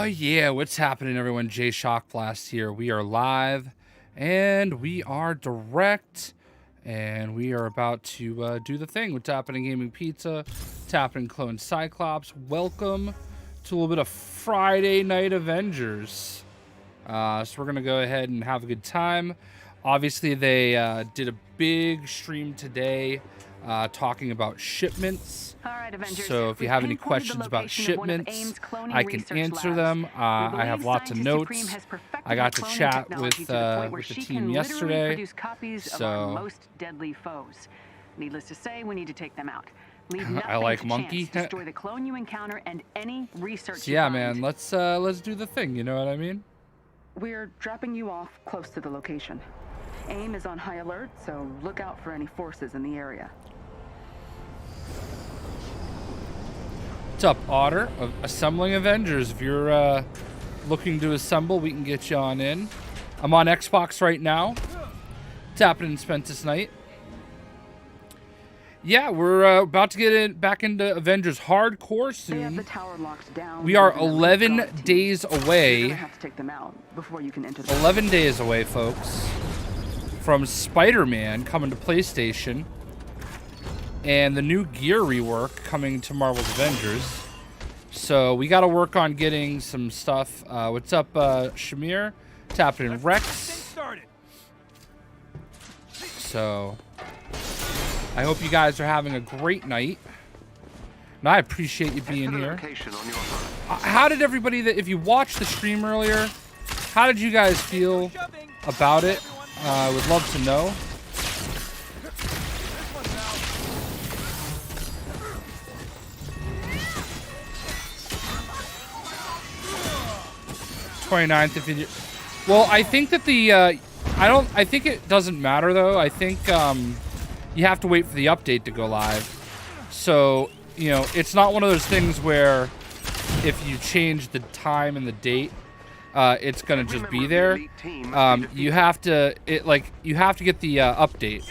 Yeah, what's happening, everyone? JayShockblast here. We are live, and we are direct, and we are about to do the thing with Tapping Gaming Pizza, Tapping Clone Cyclops. Welcome to a little bit of Friday Night Avengers. So we're going to go ahead and have a good time. Obviously, they did a big stream today talking about shipments. All right, Avengers. So if you have any questions about shipments, I can answer them. I have lots of notes. I got to chat with the team yesterday. So most deadly foes. Needless to say, we need to take them out. I like monkey. Destroy the clone you encounter and any research. So yeah, man, let's do the thing. You know what I mean? We're dropping you off close to the location. AIM is on high alert, so look out for any forces in the area. What's up, Otter? Assembling Avengers. If you're looking to assemble, we can get you on in. I'm on Xbox right now. Tapping and spent this night. Yeah, we're about to get back into Avengers hardcore soon. They have the tower locked down. We are 11 days away. You're gonna have to take them out before you can enter the 11 days away, folks, from Spider-Man coming to PlayStation. And the new gear rework coming to Marvel's Avengers. So we got to work on getting some stuff. What's up, Shamir? Tapping in Rex. So I hope you guys are having a great night. And I appreciate you being here. How did everybody if you watched the stream earlier, how did you guys feel about it? I would love to know. 29th if you well, I think that the I think it doesn't matter though. I think you have to wait for the update to go live. So, you know, it's not one of those things where if you change the time and the date, it's gonna just be there. You have to you have to get the update.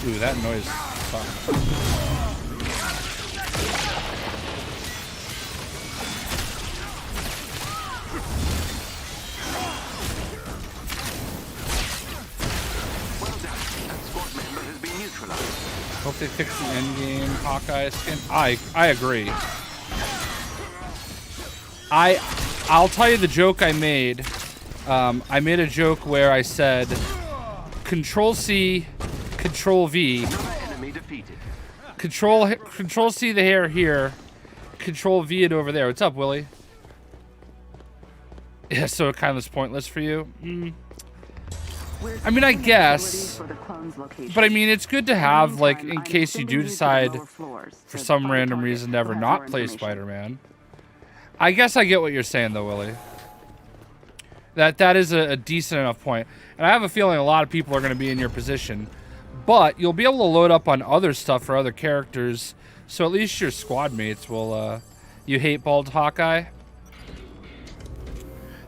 Ooh, that noise. Hope they fix the endgame Hawkeye skin. I agree. I'll tell you the joke I made. I made a joke where I said Control C, Control V, Control C the hair here, Control V it over there. What's up, Willie? Yeah, so it kind of is pointless for you. I mean, I guess, but I mean, it's good to have, like, in case you do decide for some random reason to ever not play Spider-Man. I guess I get what you're saying, though, Willie. That is a decent enough point. And I have a feeling a lot of people are going to be in your position. But you'll be able to load up on other stuff for other characters. So at least your squad mates will... you hate bald Hawkeye?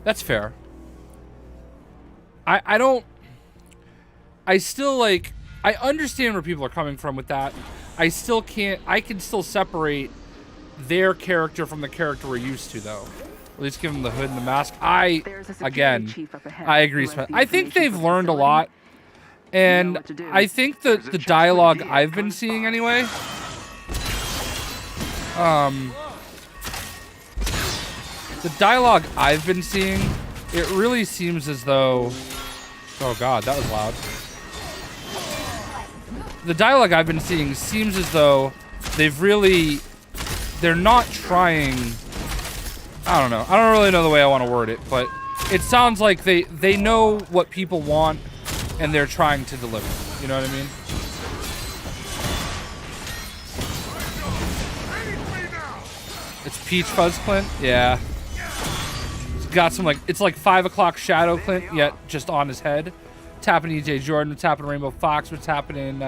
That's fair. I don't... I still, like... I understand where people are coming from with that. I still can't... I can still separate their character from the character we're used to, though. At least give them the hood and the mask. Again, I agree. I think they've learned a lot. And I think the dialogue I've been seeing anyway, the dialogue I've been seeing, it really seems as though, oh God, that was loud. The dialogue I've been seeing seems as though they're not trying, I don't know. I don't really know the way I want to word it, but it sounds like they know what people want and they're trying to deliver. You know what I mean? It's Peach Fuzz Clint? Yeah. It's got some, like, it's like 5 o'clock Shadow Clint, yet just on his head. What's happening, EJ Jordan? What's happening, Rainbow Fox? What's happening,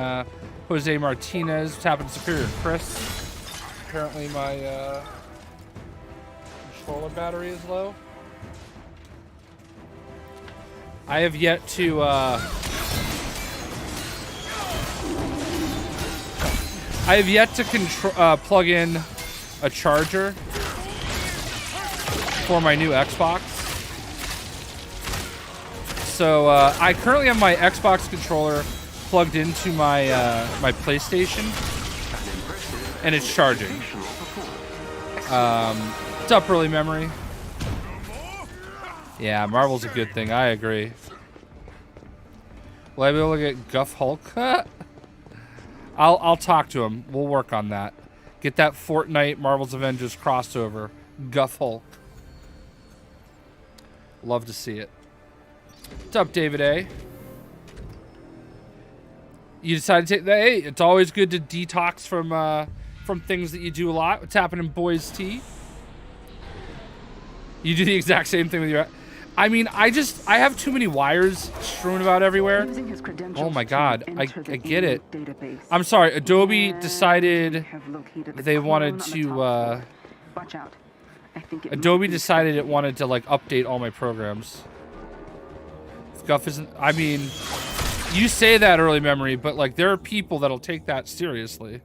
Jose Martinez? What's happening, Superior Chris? Apparently my controller battery is low. I have yet to plug in a charger for my new Xbox. So I currently have my Xbox controller plugged into my my PlayStation, and it's charging. What's up, early memory? Yeah, Marvel's a good thing. I agree. Will I be able to get Guff Hulk? I'll talk to him. We'll work on that. Get that Fortnite Marvel's Avengers crossover. Guff Hulk. Love to see it. What's up, David A? You decided to take that? Hey, it's always good to detox from things that you do a lot. What's happening, Boys T? You do the exact same thing with your... I mean, I have too many wires strewn about everywhere. Oh my god, I get it. I'm sorry, Adobe decided they wanted to, Adobe decided it wanted to, like, update all my programs. Guff isn't... I mean, you say that, early memory, but, like, there are people that'll take that seriously.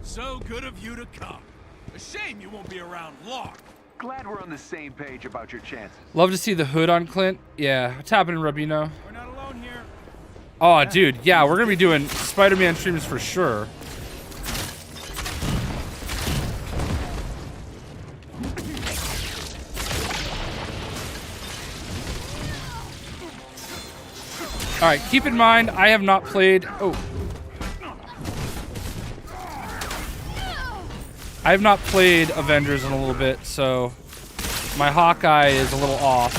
So good of you to come. A shame you won't be around long. Glad we're on the same page about your chances. Love to see the hood on Clint. Yeah, what's happening, Rabino? We're not alone here. Oh, dude, yeah, we're gonna be doing Spider-Man streams for sure. All right, keep in mind, I have not played... Oh. I have not played Avengers in a little bit, so my Hawkeye is a little off.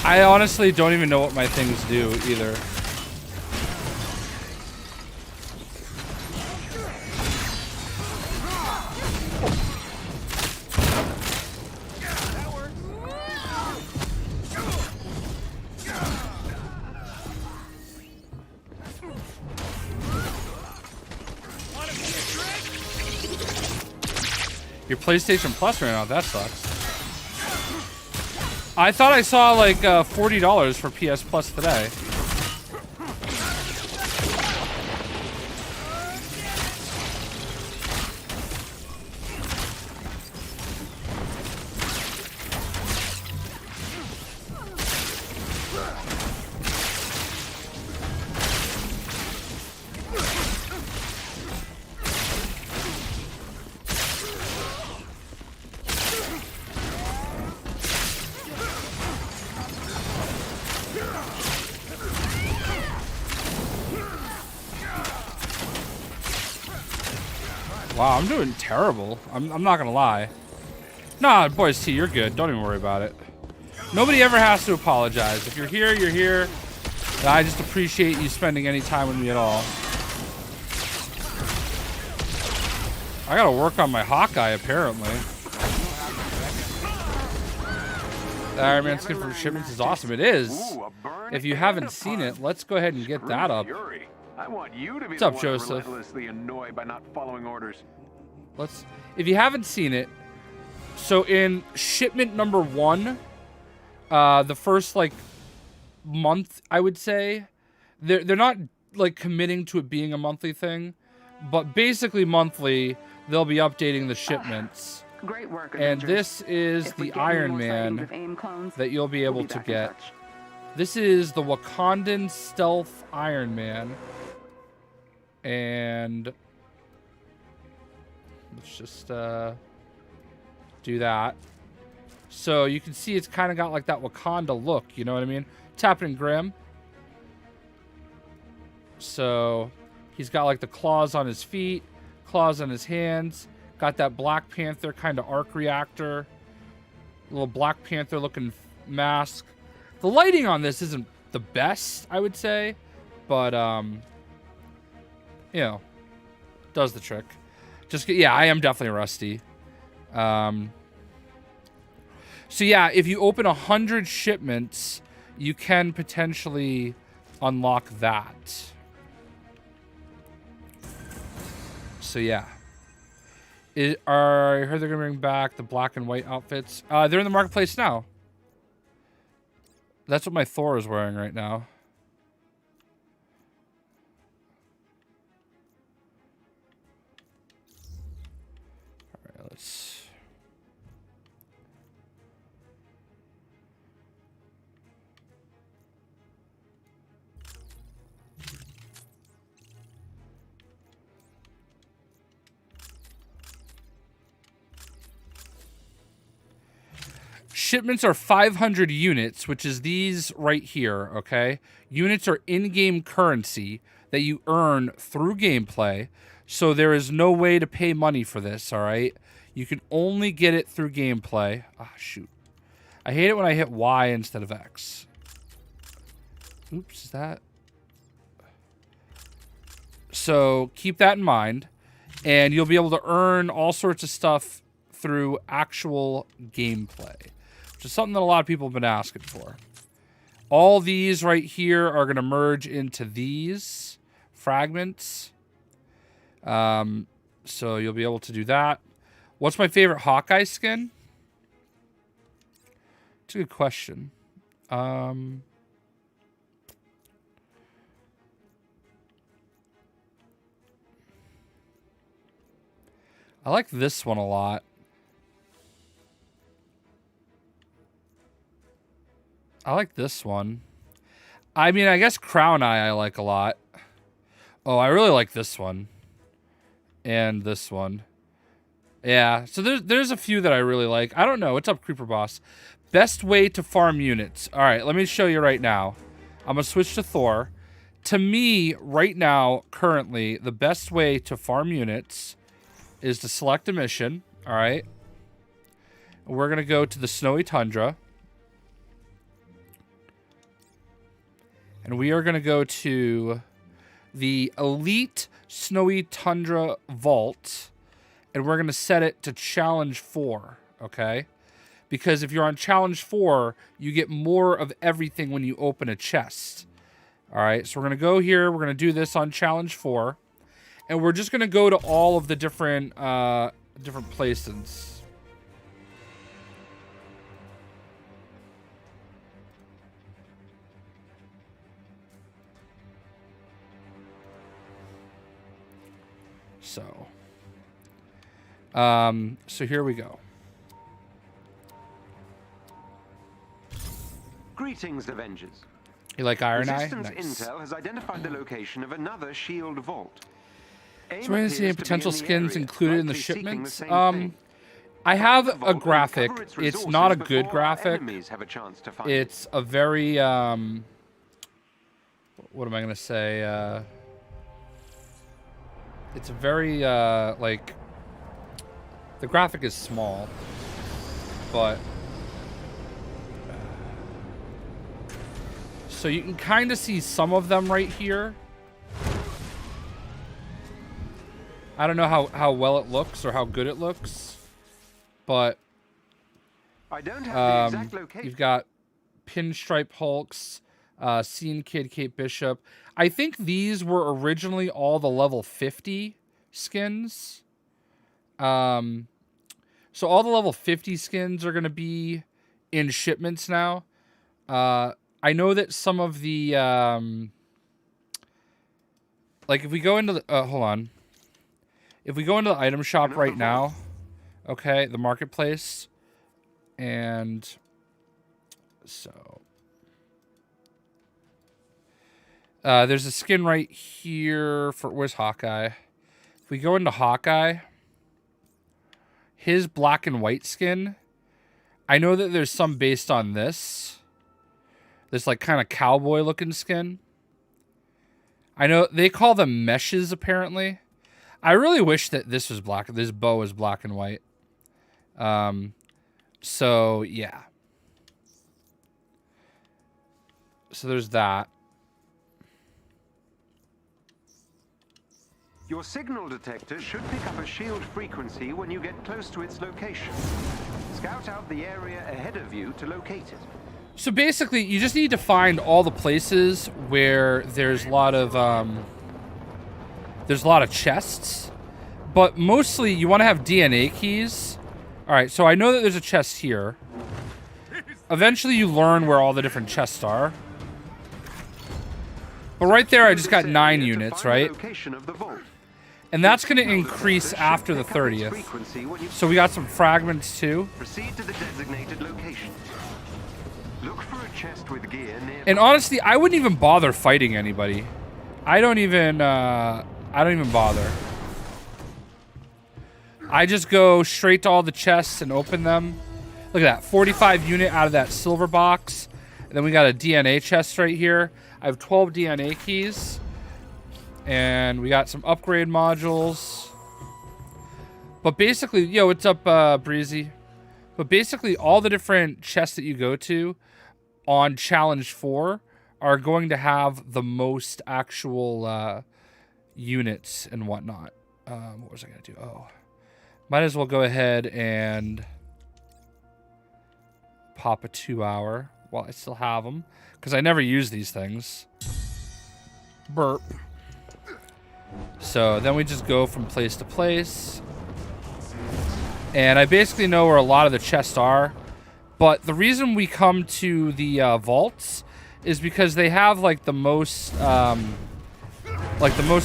I honestly don't even know what my things do either. Your PlayStation Plus ran out. That sucks. I thought I saw like $40 for PS Plus today. Wow, I'm doing terrible. I'm not gonna lie. Nah, Boys T, you're good. Don't even worry about it. Nobody ever has to apologize. If you're here, you're here. I just appreciate you spending any time with me at all. I gotta work on my Hawkeye, apparently. The Iron Man skin from Shipments is awesome. It is. If you haven't seen it, let's go ahead and get that up. I want you to be What's up, the one Joseph? relentlessly annoyed by not following orders. If you haven't seen it, so in shipment number 1, the first like month, I would say, they're not like committing to it being a monthly thing, but basically monthly they'll be updating the shipments. Great work, and Avengers. this is If we the get any Iron more sightings of Man AIM clones, that you'll be able we'll to back in get. touch. This is the Wakandan Stealth Iron Man. And let's just do that. So you can see it's kind of got like that Wakanda look, you know what I mean? It's happening, Grim. So he's got like the claws on his feet, claws on his hands, got that Black Panther kind of arc reactor, little Black Panther looking mask. The lighting on this isn't the best, I would say, but you know, does the trick. Just yeah, I am definitely rusty. So yeah, if you open 100 shipments, you can potentially unlock that. So yeah. I heard they're gonna bring back the black and white outfits. They're in the marketplace now. That's what my Thor is wearing right now. All right, let's. Shipments are 500 units, which is these right here, okay? Units are in-game currency that you earn through gameplay, so there is no way to pay money for this, all right? You can only get it through gameplay. Ah, shoot. I hate it when I hit Y instead of X. Oops, is that... So keep that in mind, and you'll be able to earn all sorts of stuff through actual gameplay. Which is something that a lot of people have been asking for. All these right here are going to merge into these fragments. So you'll be able to do that. What's my favorite Hawkeye skin? It's a good question. I like this one a lot. I like this one. I mean, I guess Crown Eye I like a lot. Oh, I really like this one. And this one. Yeah, so there's a few that I really like. I don't know. What's up, Creeper Boss? Best way to farm units. All right, let me show you right now. I'm going to switch to Thor. To me, right now, currently, the best way to farm units is to select a mission. All right. We're going to go to the Snowy Tundra. And we are going to go to the Elite Snowy Tundra Vault. And we're going to set it to Challenge 4. Okay? Because if you're on Challenge 4, you get more of everything when you open a chest. Alright, so we're going to go here. We're going to do this on Challenge 4. And we're just going to go to all of the different places. So here we go. Greetings, Avengers. You like Iron Eye? Resistance Nice. Intel has identified the location of another shield vault. So we're going to see potential skins included in the shipments. I have a graphic. It's not a good graphic. It's a very, what am I going to say? It's a very, like, the graphic is small, but, so you can kind of see some of them right here. I don't know how well it looks or how good it looks, but I don't have the exact location. You've got Pinstripe Hulks, Scene Kid, Kate Bishop. I think these were originally all the level 50 skins. So all the level 50 skins are going to be in shipments now. I know that some of the, like if we go into the, hold on. If we go into the item shop right now, okay, the marketplace, and so there's a skin right here for, where's Hawkeye? If we go into Hawkeye, his black and white skin, I know that there's some based on this like kind of cowboy looking skin. I know they call them meshes apparently. I really wish that this was black. This bow is black and white. So yeah. So there's that. Your signal detector should pick up a shield frequency when you get close to its location. Scout out the area ahead of you to locate it. So basically, you just need to find all the places where there's a lot of chests, but mostly you want to have DNA keys. All right, so I know that there's a chest here. Eventually, you learn where all the different chests are. But right there, I just got 9 units, right? And that's going to increase after the 30th. So we got some fragments too. Proceed to the designated location. Look for a chest with gear near. And honestly, I wouldn't even bother fighting anybody. I don't even bother. I just go straight to all the chests and open them. Look at that, 45 unit out of that silver box. And then we got a DNA chest right here. I have 12 DNA keys. And we got some upgrade modules. But basically, yo, what's up, Breezy? But basically, all the different chests that you go to on Challenge 4 are going to have the most actual units and whatnot. What was I going to do? Oh. Might as well go ahead and pop a 2-hour while I still have them. Because I never use these things. Burp. So then we just go from place to place. And I basically know where a lot of the chests are. But the reason we come to the vaults is because they have like the most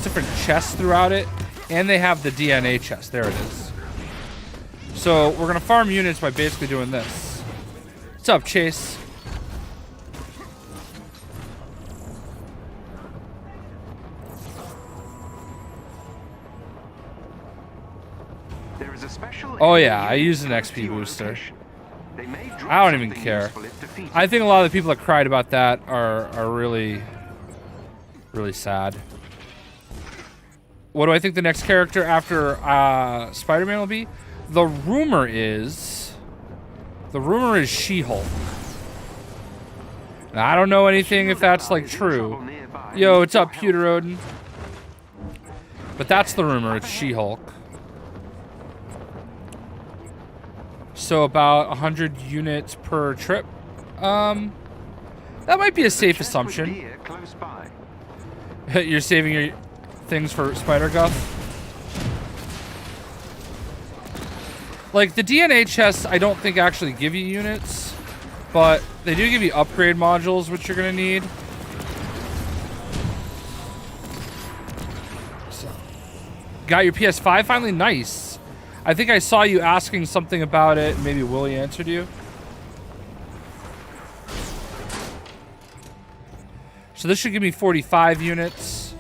different chests throughout it. And they have the DNA chest. There it is. So we're going to farm units by basically doing this. What's up, Chase? There is a special Oh yeah, I use an XP booster. I don't even care. I think a lot of the people that cried about that are really, really sad. What do I think the next character after Spider-Man will be? The rumor is She-Hulk. Now, I don't know anything if that's like true. Yo, what's up, Pewter Odin? But that's the rumor. It's She-Hulk. So about 100 units per trip. That might be a safe assumption. You're saving your things for Spider-Guff. Like, the DNA chests, I don't think actually give you units. But they do give you upgrade modules, which you're going to need. So, got your PS5 finally? Nice. I think I saw you asking something about it. Maybe Willie answered you. So this should give me 45 units.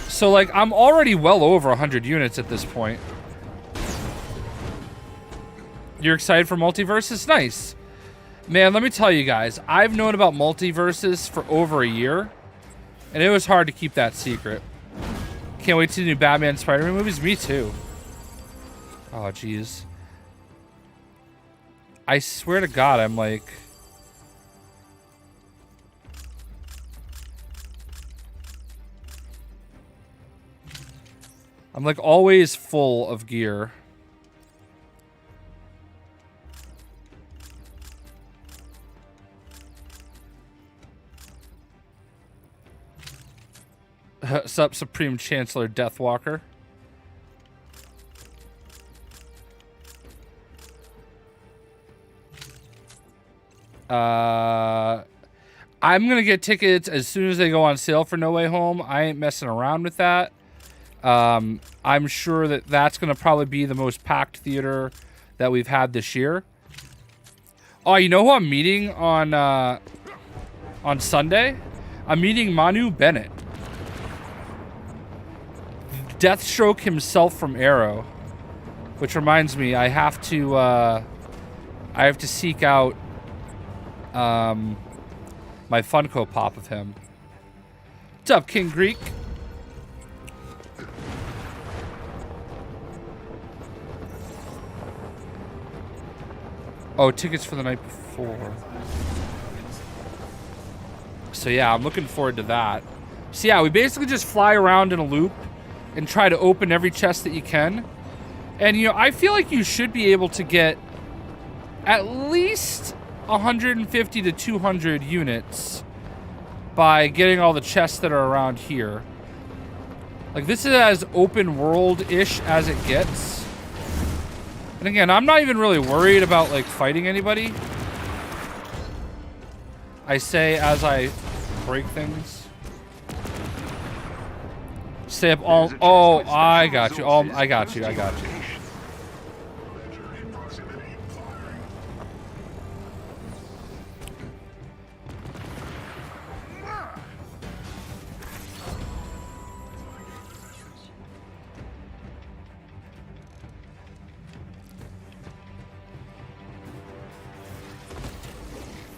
So, like, I'm already well over 100 units at this point. You're excited for Multiverses? Nice. Man, let me tell you guys, I've known about Multiverses for over a year, and it was hard to keep that secret. Can't wait to see the new Batman and Spider-Man movies. Me too. Oh, jeez. I swear to God, I'm like... I'm like always full of gear. Sup, Supreme Chancellor Deathwalker. I'm gonna get tickets as soon as they go on sale for No Way Home. I ain't messing around with that. I'm sure that that's gonna probably be the most packed theater that we've had this year. Oh, you know who I'm meeting on Sunday? I'm meeting Manu Bennett. Deathstroke himself from Arrow. Which reminds me, I have to seek out my Funko Pop of him. What's up, King Greek? Oh, tickets for the night before. So yeah, I'm looking forward to that. So yeah, we basically just fly around in a loop and try to open every chest that you can. And you know, I feel like you should be able to get at least 150 to 200 units by getting all the chests that are around here. Like, this is as open world-ish as it gets. And again, I'm not even really worried about, like, fighting anybody. I say as I break things. Stay up all... Oh, I got you. I got you.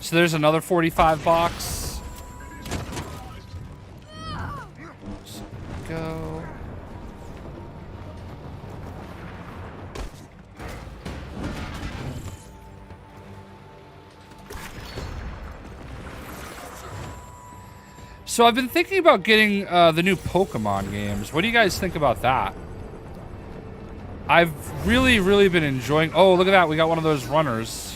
So there's another 45 box. Let's go. So I've been thinking about getting the new Pokemon games. What do you guys think about that? I've really been enjoying... Oh, look at that. We got one of those runners.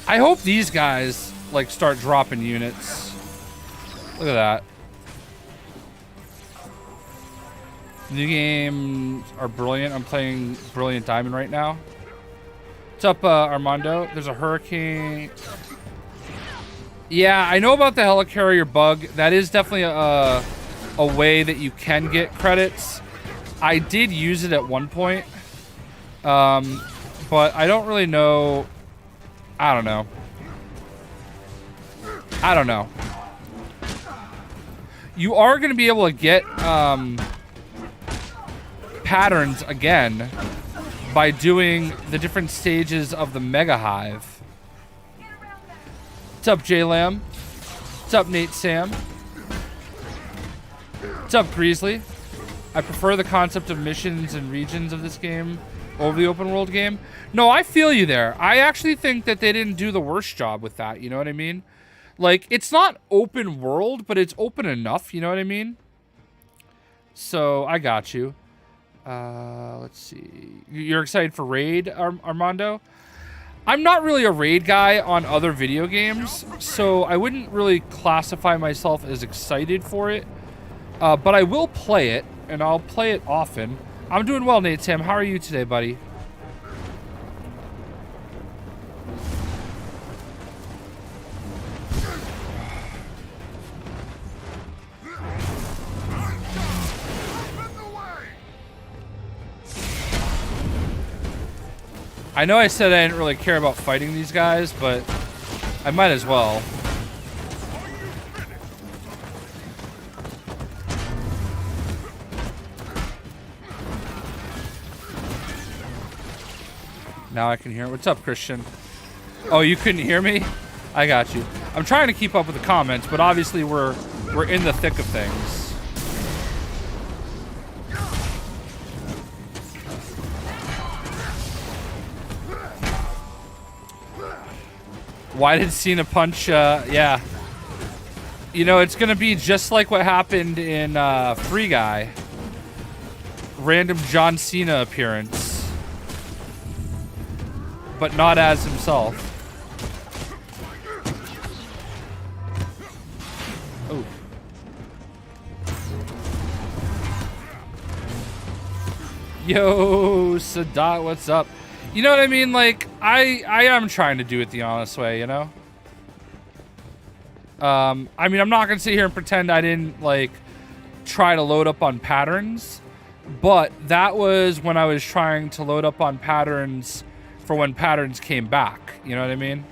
I hope these guys, like, start dropping units. Look at that. New games are brilliant. I'm playing Brilliant Diamond right now. What's up, Armando? There's a hurricane. Yeah, I know about the helicarrier bug. That is definitely a way that you can get credits. I did use it at one point. But I don't really know... I don't know. You are going to be able to get patterns again by doing the different stages of the Mega Hive. What's up, J-Lam? What's up, Nate Sam? What's up, Greasley? I prefer the concept of missions and regions of this game over the open world game. No, I feel you there. I actually think that they didn't do the worst job with that. You know what I mean? Like, it's not open world, but it's open enough. You know what I mean? So, I got you. Let's see. You're excited for Raid, Armando? I'm not really a Raid guy on other video games, so I wouldn't really classify myself as excited for it. But I will play it, and I'll play it often. I'm doing well, Nate Sam. How are you today, buddy? I know I said I didn't really care about fighting these guys, but I might as well. Now I can hear. What's up, Christian? Oh, you couldn't hear me? I got you. I'm trying to keep up with the comments, but obviously we're in the thick of things. Why did Cena punch? Yeah. You know, it's gonna be just like what happened in Free Guy. Random John Cena appearance. But not as himself. Oh. Yo, Sadat, what's up? You know what I mean? Like, I am trying to do it the honest way, you know? I mean, I'm not gonna sit here and pretend I didn't, like, try to load up on patterns. But that was when I was trying to load up on patterns for when patterns came back. You know what I mean?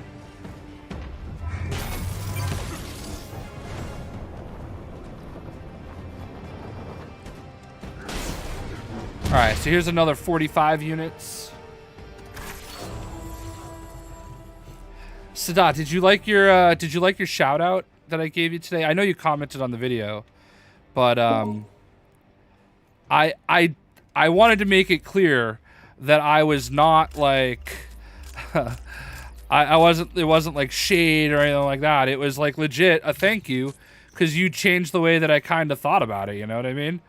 right, so here's another 45 units. Sadat, did you like your shout out that I gave you today? I know you commented on the video, but I wanted to make it clear that I was not like it wasn't like shade or anything like that. It was like legit a thank you, because you changed the way that I kind of thought about it, you know what I mean?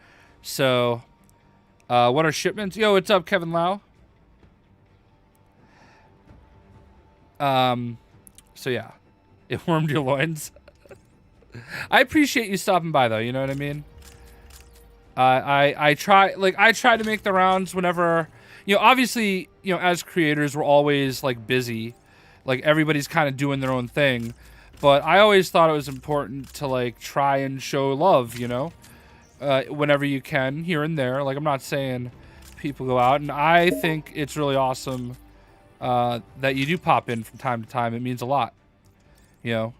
So what are shipments? Yo, what's up, Kevin Lau? So yeah, it warmed your loins. I appreciate you stopping by though, you know what I mean? I try to make the rounds whenever, you know, obviously, you know, as creators, we're always like busy, like everybody's kind of doing their own thing, but I always thought it was important to like try and show love, you know, whenever you can, here and there. Like, I'm not saying people go out, and I think it's really awesome that you do pop in from time to time. It means a lot, you know.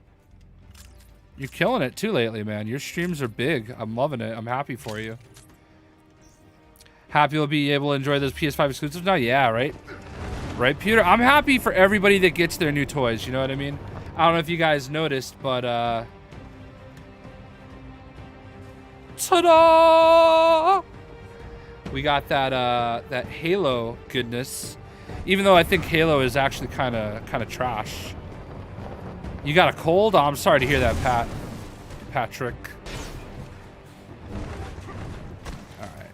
You're killing it too lately, man. Your streams are big. I'm loving it. I'm happy for you. Happy you'll be able to enjoy those PS5 exclusives now? Yeah, right? Right, Peter? I'm happy for everybody that gets their new toys, you know what I mean? I don't know if you guys noticed, but ta-da! We got that Halo goodness. Even though I think Halo is actually kind of trash. You got a cold? Oh, I'm sorry to hear that, Patrick. All right.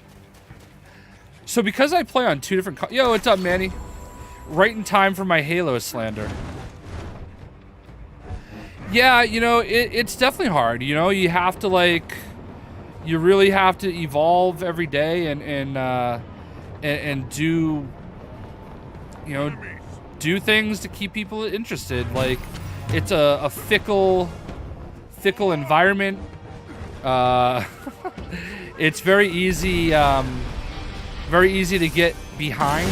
So because I play on two different... Yo, what's up, Manny? Right in time for my Halo slander. Yeah, you know, it's definitely hard. You know, you have to, like... You really have to evolve every day and do... You know, do things to keep people interested. Like... It's a fickle environment. It's very easy to get behind.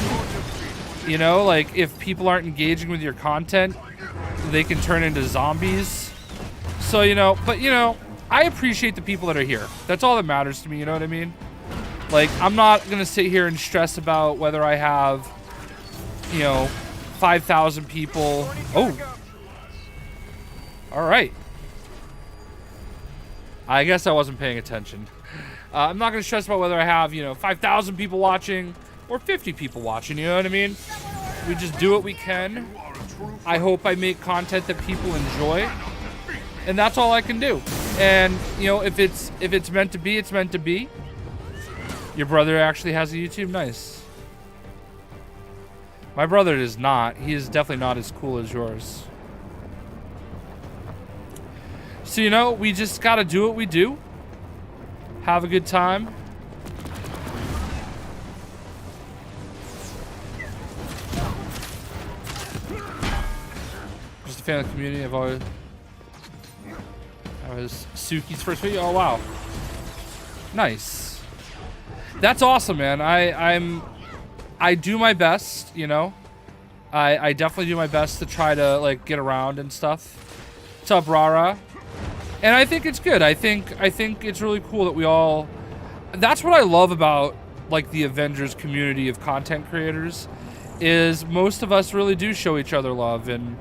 You know, like if people aren't engaging with your content, they can turn into zombies. So, you know, but you know, I appreciate the people that are here. That's all that matters to me, you know what I mean? Like, I'm not gonna sit here and stress about whether I have, you know, 5,000 people. Oh. All right. I guess I wasn't paying attention. I'm not going to stress about whether I have, you know, 5,000 people watching or 50 people watching, you know what I mean? We just do what we can. I hope I make content that people enjoy. And that's all I can do. And, you know, if it's meant to be, it's meant to be. Your brother actually has a YouTube? Nice. My brother is not. He is definitely not as cool as yours. So, you know, we just gotta do what we do. Have a good time. Just a fan of the community. I've always... That was Suki's first video. Oh, wow. Nice. That's awesome, man. I do my best, you know. I definitely do my best to try to, like, get around and stuff. What's up, Rara? And I think it's good. I think it's really cool that we all... That's what I love about, like, the Avengers community of content creators, is most of us really do show each other love and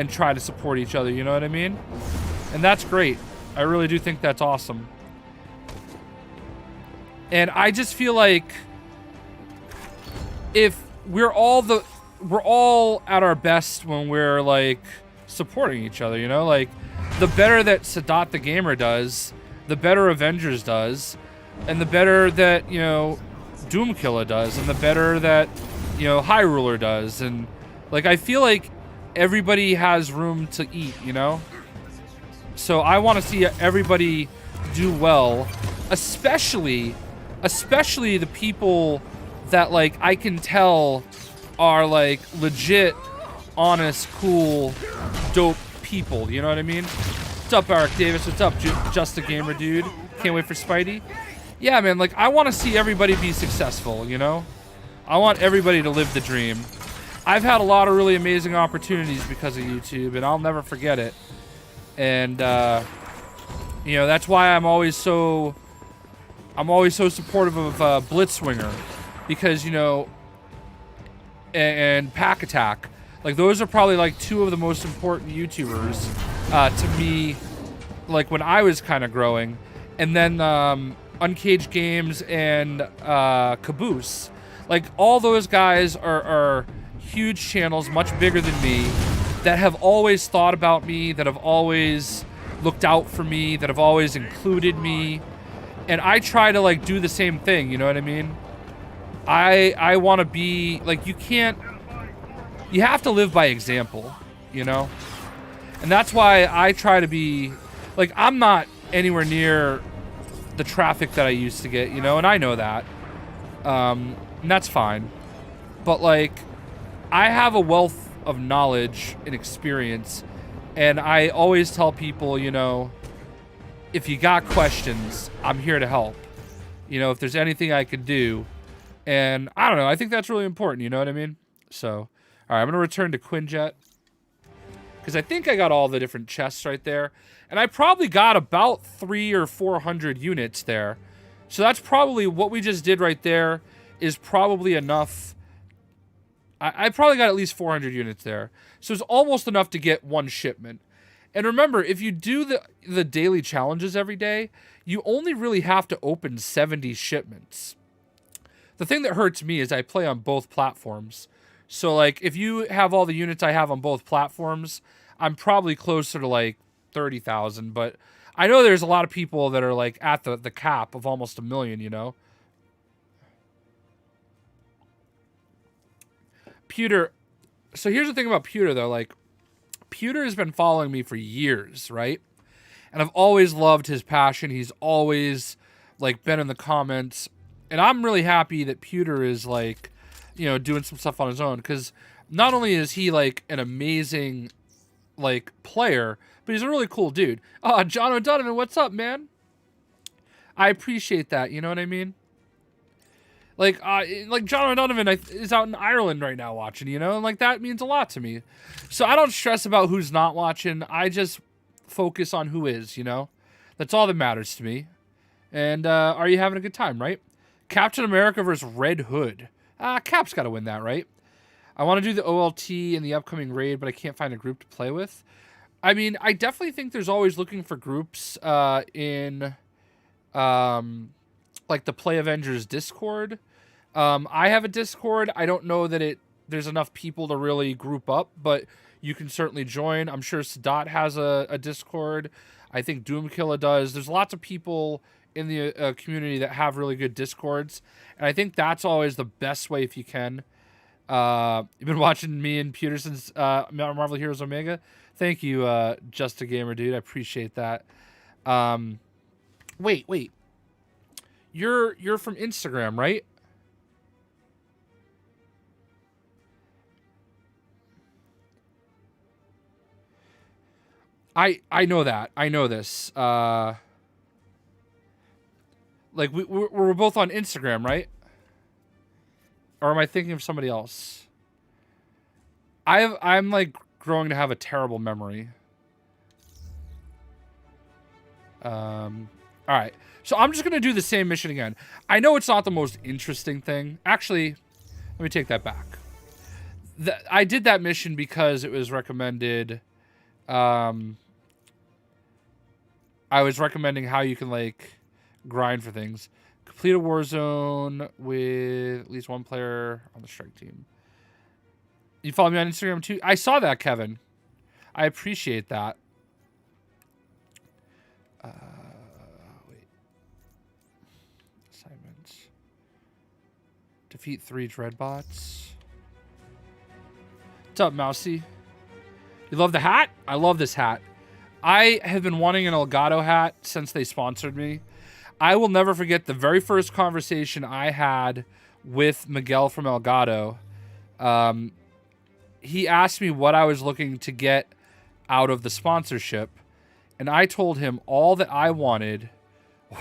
try to support each other, you know what I mean? And that's great. I really do think that's awesome. And I just feel like if we're all at our best when we're, like, supporting each other, you know? Like, the better that Sadat the Gamer does, the better Avengers does, and the better that, you know, Doomkiller does, and the better that, you know, High Ruler does. And, like, I feel like everybody has room to eat, you know? So I want to see everybody do well, especially the people that, like, I can tell are, like, legit, honest, cool, dope people, you know what I mean? What's up, Eric Davis? What's up, Just a Gamer dude? Can't wait for Spidey. Yeah, man, like, I want to see everybody be successful, you know? I want everybody to live the dream. I've had a lot of really amazing opportunities because of YouTube, and I'll never forget it. And, you know, that's why I'm always so supportive of Blitzwinger. because, you know, and Pack Attack, like those are probably like two of the most important YouTubers to me, like when I was kind of growing. And then Uncaged Games and Caboose, like all those guys are huge channels, much bigger than me, that have always thought about me, that have always looked out for me, that have always included me. And I try to like do the same thing, you know what I mean? I want to be like, you have to live by example, you know? And that's why I try to be like, I'm not anywhere near the traffic that I used to get, you know, and I know that. And that's fine. But like, I have a wealth of knowledge and experience, and I always tell people, you know, if you got questions, I'm here to help. You know, if there's anything I could do. And I don't know, I think that's really important, you know what I mean? So, all right, I'm going to return to Quinjet, because I think I got all the different chests right there. And I probably got about 300 or 400 units there. So that's probably what we just did right there is probably enough. I probably got at least 400 units there. So it's almost enough to get one shipment. And remember, if you do the daily challenges every day, you only really have to open 70 shipments. The thing that hurts me is I play on both platforms. So like if you have all the units I have on both platforms, I'm probably closer to like 30,000, but I know there's a lot of people that are like at the cap of almost 1 million, you know. Pewter. So here's the thing about Pewter though, like Pewter has been following me for years, right? And I've always loved his passion. He's always like been in the comments, and I'm really happy that Pewter is like, you know, doing some stuff on his own, because not only is he like an amazing like player, but he's a really cool dude. John O'Donovan, what's up, man? I appreciate that, you know what I mean? Like John O'Donovan is out in Ireland right now watching, you know, and like that means a lot to me. So I don't stress about who's not watching. I just focus on who is, you know. That's all that matters to me. And are you having a good time, right? Captain America versus Red Hood. Cap's got to win that, right? I want to do the OLT in the upcoming raid, but I can't find a group to play with. I mean, I definitely think there's always looking for groups in like the Play Avengers Discord. I have a Discord. I don't know that there's enough people to really group up, but you can certainly join. I'm sure Sadat has a Discord. I think Doomkiller does. There's lots of people in the community that have really good Discords, and I think that's always the best way if you can. You've been watching me and Peterson's Marvel Heroes Omega. Thank you, Just a Gamer dude. I appreciate that. Wait. You're from Instagram, right? I know that. I know this. Like we're both on Instagram, right? Or am I thinking of somebody else? I'm like growing to have a terrible memory. All right. So I'm just going to do the same mission again. I know it's not the most interesting thing. Actually, let me take that back. I did that mission because it was recommended. I was recommending how you can like grind for things. Complete a war zone with at least one player on the strike team. You follow me on Instagram too? I saw that, Kevin. I appreciate that. Wait. Assignments. Defeat 3 Dreadbots. What's up, Mousy? You love the hat? I love this hat. I have been wanting an Elgato hat since they sponsored me. I will never forget the very first conversation I had with Miguel from Elgato. He asked me what I was looking to get out of the sponsorship, and I told him all that I wanted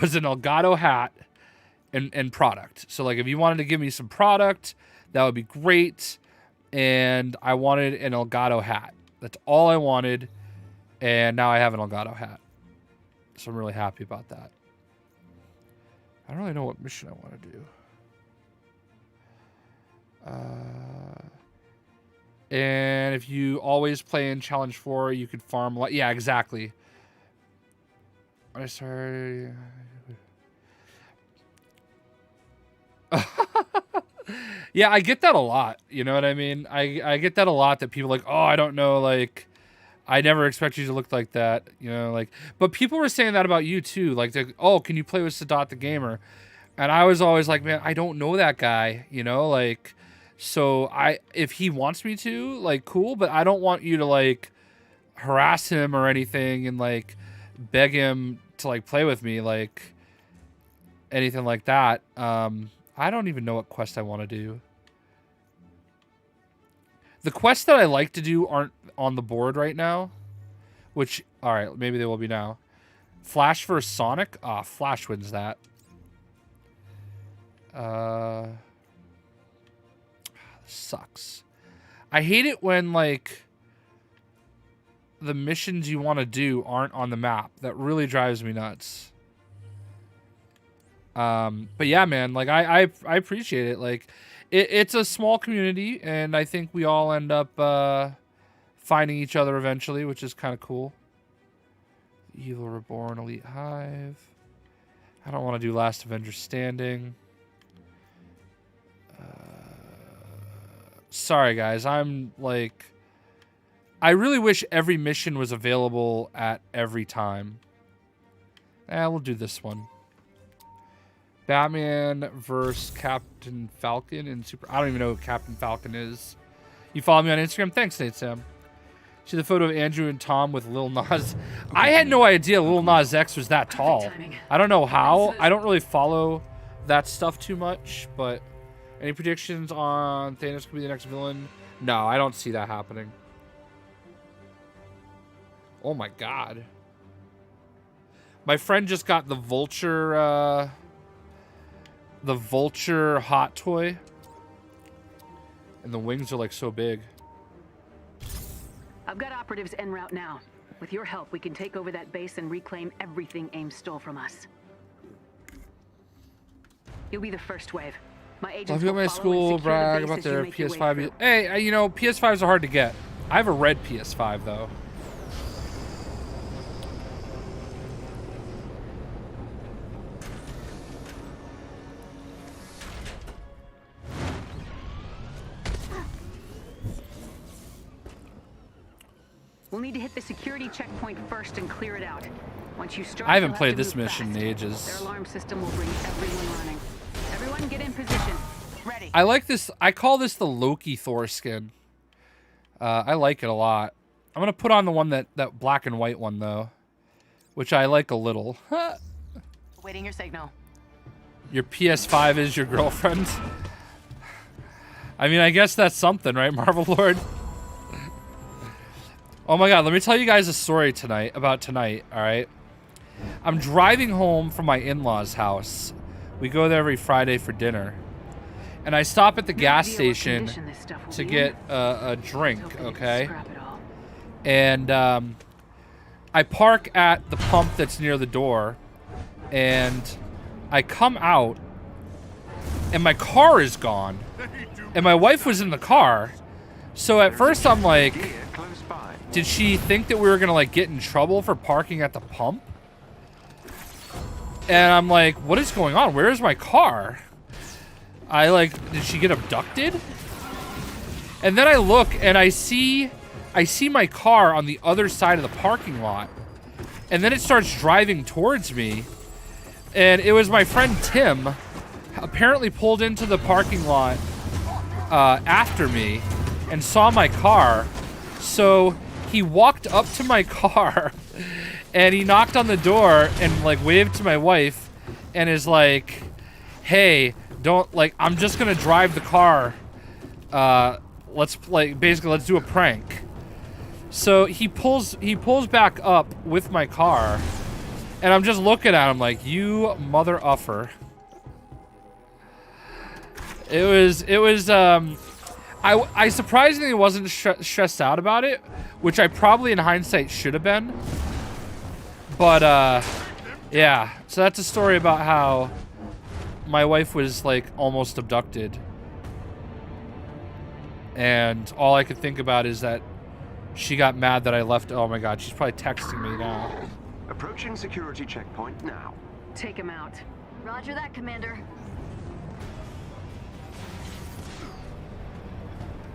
was an Elgato hat and product. So, like, if you wanted to give me some product, that would be great. And I wanted an Elgato hat. That's all I wanted. And now I have an Elgato hat. So I'm really happy about that. I don't really know what mission I want to do. And if you always play in Challenge 4, you could farm a lot. Yeah, exactly. I started... Yeah, I get that a lot. You know what I mean? I get that a lot, that people are like, oh, I don't know, like, I never expect you to look like that. You know, like, but people were saying that about you too. Like, oh, can you play with Sadat the Gamer? And I was always like, man, I don't know that guy, you know, like, so if he wants me to, like, cool, but I don't want you to, like, harass him or anything and, like, beg him to, like, play with me, like, anything like that. I don't even know what quest I want to do. The quests that I like to do aren't on the board right now, which, all right, maybe they will be now. Flash versus Sonic? Ah, Flash wins that. Sucks. I hate it when, like, the missions you want to do aren't on the map. That really drives me nuts. But yeah, man, like, I appreciate it. Like, it's a small community, and I think we all end up finding each other eventually, which is kind of cool. Evil Reborn, Elite Hive. I don't want to do Last Avengers Standing. Sorry, guys. I'm, like... I really wish every mission was available at every time. We'll do this one. Batman versus Captain Falcon and Super... I don't even know who Captain Falcon is. You follow me on Instagram? Thanks, Nate Sam. See the photo of Andrew and Tom with Lil Nas. I had no idea Lil Nas X was that tall. I don't know how. I don't really follow that stuff too much, but... Any predictions on Thanos could be the next villain? No, I don't see that happening. Oh my god. My friend just got the Vulture hot toy. And the wings are like so big. I've got operatives en route now. With your help, we can take over that base and reclaim everything AIM stole from us. You'll be the first wave. My agents I've got my school brag about their PS5. Hey, you know, PS5s are hard to get. I have a red PS5 though. We'll need to hit the security checkpoint first and clear it out. Once you start, I haven't played this mission in ages. Their alarm system will bring everyone running. Everyone get in position. Ready. I like this. I call this the Loki Thor skin. I like it a lot. I'm going to put on the one that black and white one, though. Which I like a little. Waiting your signal. Your PS5 is your girlfriend? I mean, I guess that's something, right, Marvel Lord? Oh my god, let me tell you guys a story about tonight, alright? I'm driving home from my in-laws' house. We go there every Friday for dinner. And I stop at the gas station to get a drink, okay? And I park at the pump that's near the door. And I come out, and my car is gone. And my wife was in the car. So at first I'm like, did she think that we were gonna like get in trouble for parking at the pump? And I'm like, what is going on? Where is my car? Did she get abducted? And then I look and I see my car on the other side of the parking lot. And then it starts driving towards me. And it was my friend Tim, apparently pulled into the parking lot after me and saw my car. So he walked up to my car and he knocked on the door and like waved to my wife and is like, hey, don't, like, I'm just gonna drive the car. Let's do a prank. So he pulls back up with my car, and I'm just looking at him like, you mother uffer. It was I surprisingly wasn't stressed out about it, which I probably in hindsight should have been. But yeah, so that's a story about how my wife was like almost abducted. And all I could think about is that she got mad that I left. Oh my God, she's probably texting me now. Approaching security checkpoint now. Take him out. Roger that, Commander.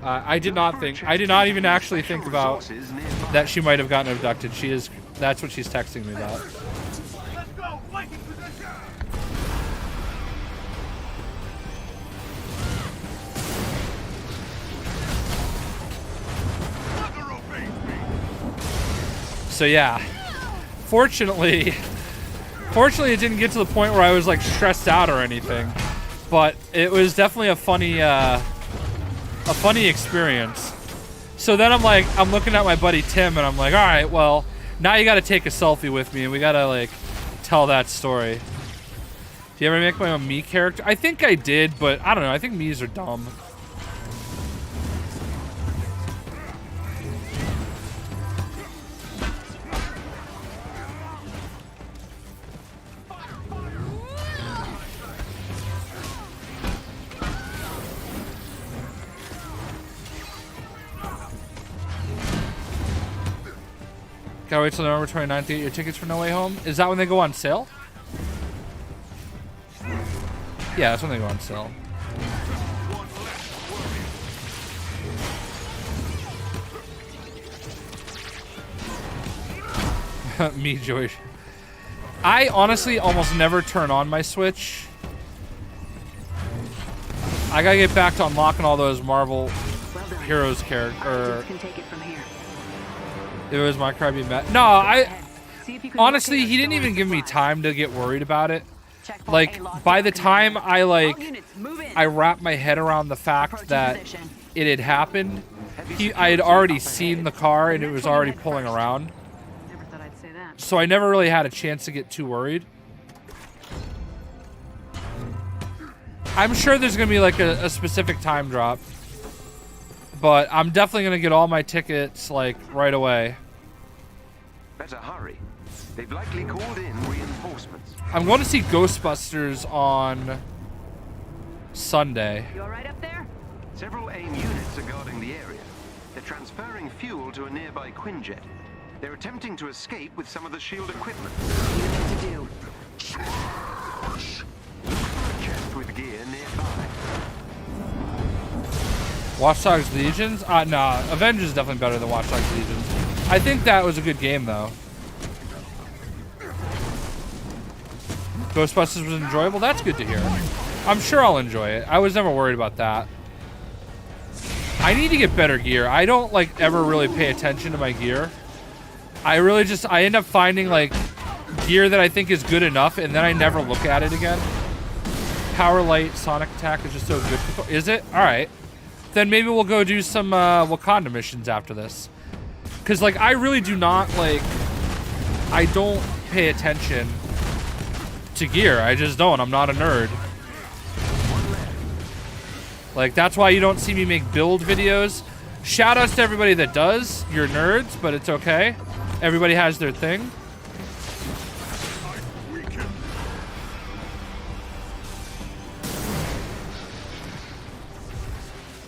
I did not even actually think about that she might have gotten abducted. That's what she's texting me about. Let's go! Viking position! So yeah, fortunately it didn't get to the point where I was like stressed out or anything, but it was definitely a funny experience. So then I'm looking at my buddy Tim and I'm like, all right, well, now you got to take a selfie with me and we got to like tell that story. Do you ever make my own me character? I think I did, but I don't know. I think me's are dumb. Gotta wait till November 29th to get your tickets for No Way Home. Is that when they go on sale? Yeah, that's when they go on sale. Me, Joey. I honestly almost never turn on my Switch. I gotta get back to unlocking all those Marvel Heroes characters. It was my crybaby Matt. No, honestly, he didn't even give me time to get worried about it. Like, by the time I wrapped my head around the fact that it had happened, I had already seen the car and it was already pulling around. So I never really had a chance to get too worried. I'm sure there's gonna be like a specific time drop, but I'm definitely gonna get all my tickets like right away. Better hurry. They've likely called in reinforcements. I'm going to see Ghostbusters on Sunday. You all right up there? Several AIM units are guarding the area. They're transferring fuel to a nearby Quinjet. They're attempting to escape with some of the shield equipment. What to do? Look for a chest with gear nearby. Watch Dogs Legions? Nah, Avengers is definitely better than Watch Dogs Legions. I think that was a good game, though. Ghostbusters was enjoyable? That's good to hear. I'm sure I'll enjoy it. I was never worried about that. I need to get better gear. I don't, like, ever really pay attention to my gear. I end up finding, like, gear that I think is good enough, and then I never look at it again. Power Light Sonic Attack is just so good. Is it? All right. Then maybe we'll go do some Wakanda missions after this. Because, like, I really do not, like, I don't pay attention to gear. I just don't. I'm not a nerd. Like, that's why you don't see me make build videos. Shout outs to everybody that does. You're nerds, but it's okay. Everybody has their thing.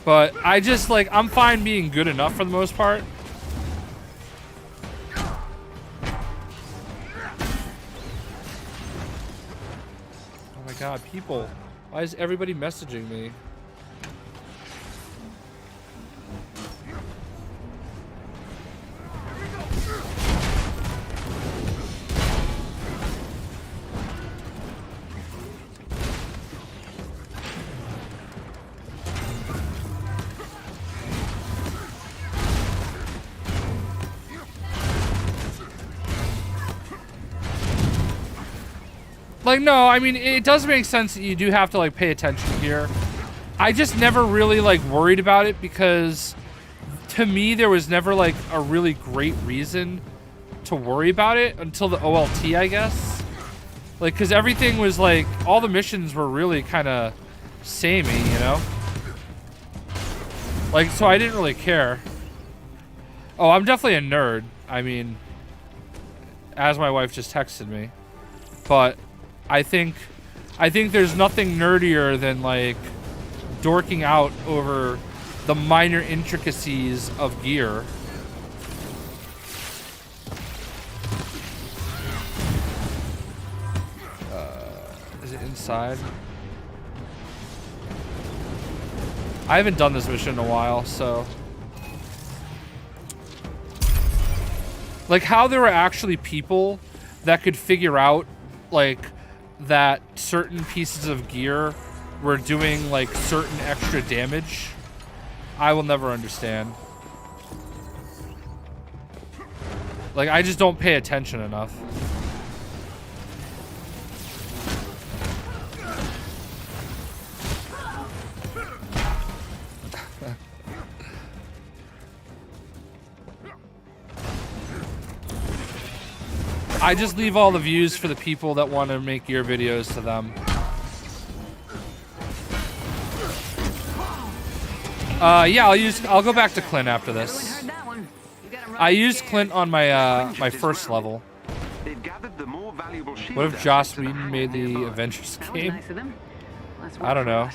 But I just, like, I'm fine being good enough for the most part. Oh my god, people. Why is everybody messaging me? Like, no, I mean, it does make sense that you do have to, like, pay attention here. I just never really, like, worried about it because, to me, there was never, like, a really great reason to worry about it until the OLT, I guess. Like, because everything was, like, all the missions were really kind of samey, you know? Like, so I didn't really care. Oh, I'm definitely a nerd. I mean, as my wife just texted me. But I think there's nothing nerdier than, like, dorking out over the minor intricacies of gear. Is it inside? I haven't done this mission in a while, so... Like, how there were actually people that could figure out, like, that certain pieces of gear were doing, like, certain extra damage, I will never understand. Like, I just don't pay attention enough. I just leave all the views for the people that want to make your videos to them. Yeah, I'll go back to Clint after this. I used Clint on my my first level. What if Joss Whedon made the Avengers game? I don't know.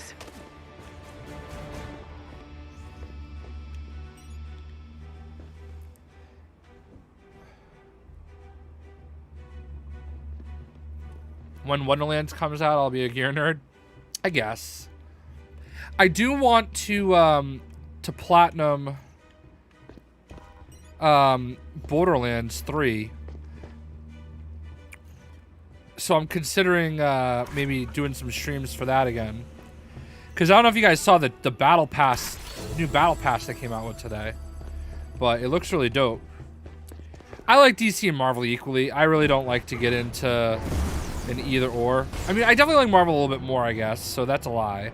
When Wonderlands comes out, I'll be a gear nerd, I guess. I do want to platinum Borderlands 3. So I'm considering maybe doing some streams for that again. Because I don't know if you guys saw the battle pass, new battle pass that came out with today. But it looks really dope. I like DC and Marvel equally. I really don't like to get into an either or. I mean, I definitely like Marvel a little bit more, I guess. So that's a lie.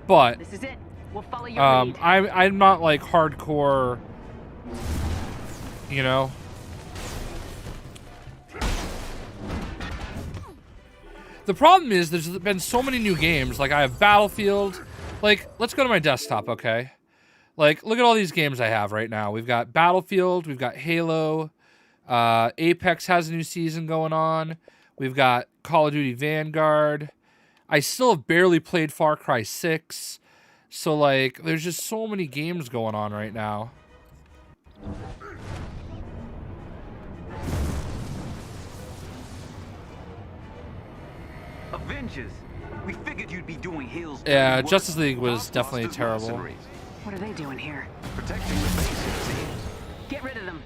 But This is it. We'll follow your lead. I'm not like hardcore, you know. The problem is there's been so many new games. Like I have Battlefield. Like, let's go to my desktop, okay? Like, look at all these games I have right now. We've got Battlefield. We've got Halo. Apex has a new season going on. We've got Call of Duty Vanguard. I still have barely played Far Cry 6. So, like, there's just so many games going on right now. Avengers. We figured you'd be doing Hill's. Yeah, Justice League was definitely terrible. What are they doing here? Protecting the base, it seems. Get rid of them.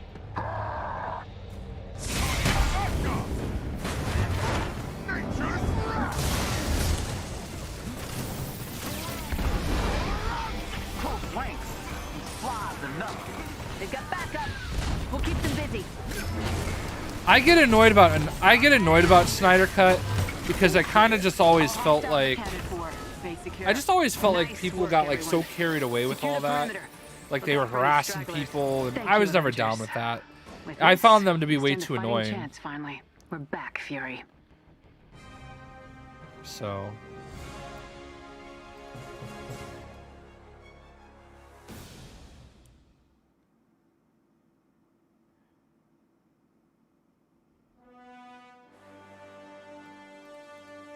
Close ranks. Flies enough. They've got backup. We'll keep them busy. I get annoyed about Snyder Cut because I kind of just always felt like people got like so carried away with all that, like they were harassing people, and I was never down with that. I found them to be way too annoying. Finally, we're back, Fury. So.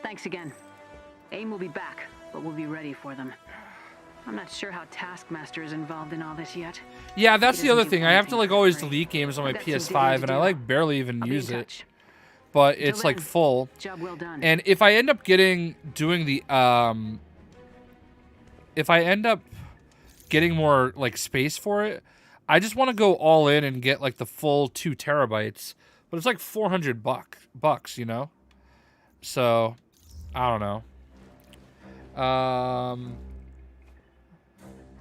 Thanks again. AIM will be back, but we'll be ready for them. I'm not sure how Taskmaster is involved in all this yet. Yeah, that's the other thing. I have to like always delete games on my PS5, and I like barely even use it. But it's like full. Job well done. And if I end up getting more like space for it, I just want to go all in and get like the full 2 terabytes. But it's like $400, you know? So I don't know.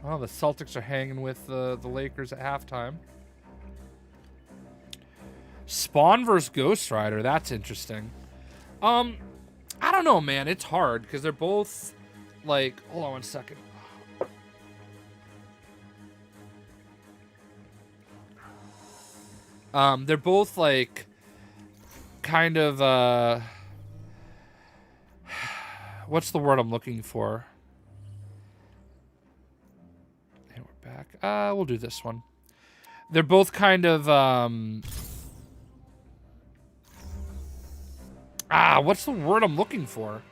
Well, the Celtics are hanging with the Lakers at halftime. Spawn versus Ghost Rider. That's interesting. I don't know, man. It's hard because they're both like. Hold on one second. They're both like kind of what's the word I'm looking for? And we're back. We'll do this one. They're both kind of what's the word I'm looking for?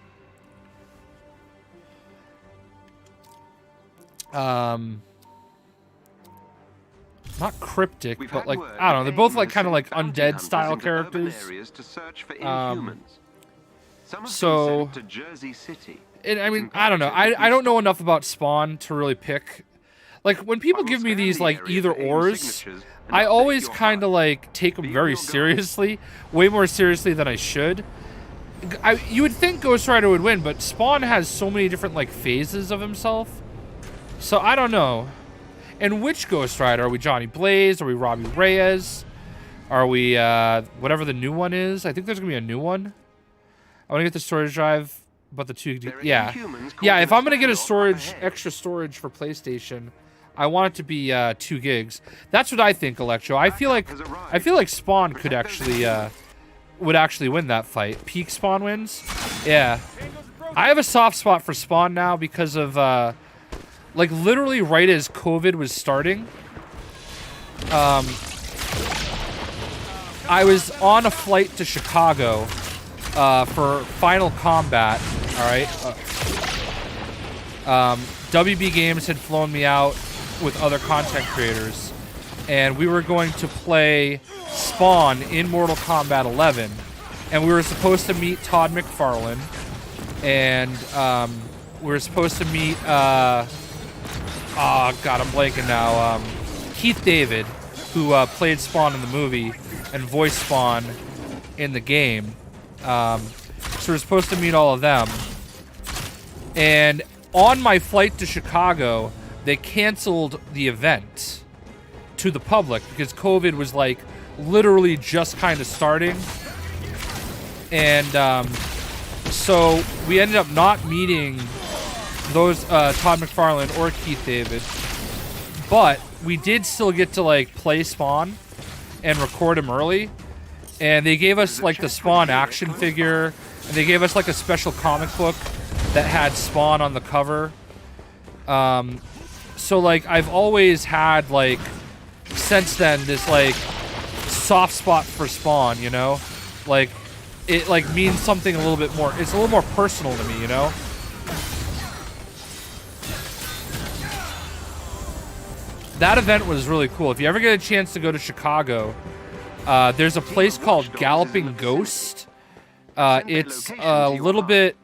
not cryptic, We've but had like, word I don't know. that They're both AIM like has kind of sent like bounty undead hunters style into urban characters. areas to search for Um, inhumans. Some have so- been sent to Jersey City. And I mean, It's I don't know. imperative that I we don't know stop enough about Spawn to really pick. Like when people I will give me scan these the like area either for AIM ors, signatures and I update always your kind of HUD. like take them Be on very your guard. seriously, way more seriously than I should. You would think Ghost Rider would win, but Spawn has so many different like phases of himself. So I don't know. And which Ghost Rider? Are we Johnny Blaze? Are we Robbie Reyes? Are we whatever the new one is? I think there's gonna be a new one. I want to get the storage drive, but the two, There are yeah, Inhumans yeah. caught If in a I'm gonna get a standoff up storage, ahead. extra storage for PlayStation, I want it to be 2 gigs. That's what I think, Electro. I feel like Spawn could actually would actually win that fight. Peak Spawn wins. Yeah, I have a soft spot for Spawn now because of like literally right as COVID was starting. I was on a flight to Chicago for Final Combat. All right. WB Games had flown me out with other content creators, and we were going to play Spawn in Mortal Kombat 11, and we were supposed to meet Todd McFarlane, and we were supposed to meet oh god, I'm blanking now. Keith David, who played Spawn in the movie and voiced Spawn in the game. So we're supposed to meet all of them. And on my flight to Chicago, they canceled the event to the public because COVID was like literally just kind of starting. And so we ended up not meeting those Todd McFarlane or Keith David, but we did still get to like play Spawn and record him early. And they gave us like the Spawn action figure, and they gave us like a special comic book that had Spawn on the cover. So like I've always had like since then this like soft spot for Spawn, you know, like it like means something a little bit more. It's a little more personal to me, you know. That event was really cool. If you ever get a chance to go to Chicago, there's a place called Galloping Ghost. It's a little bit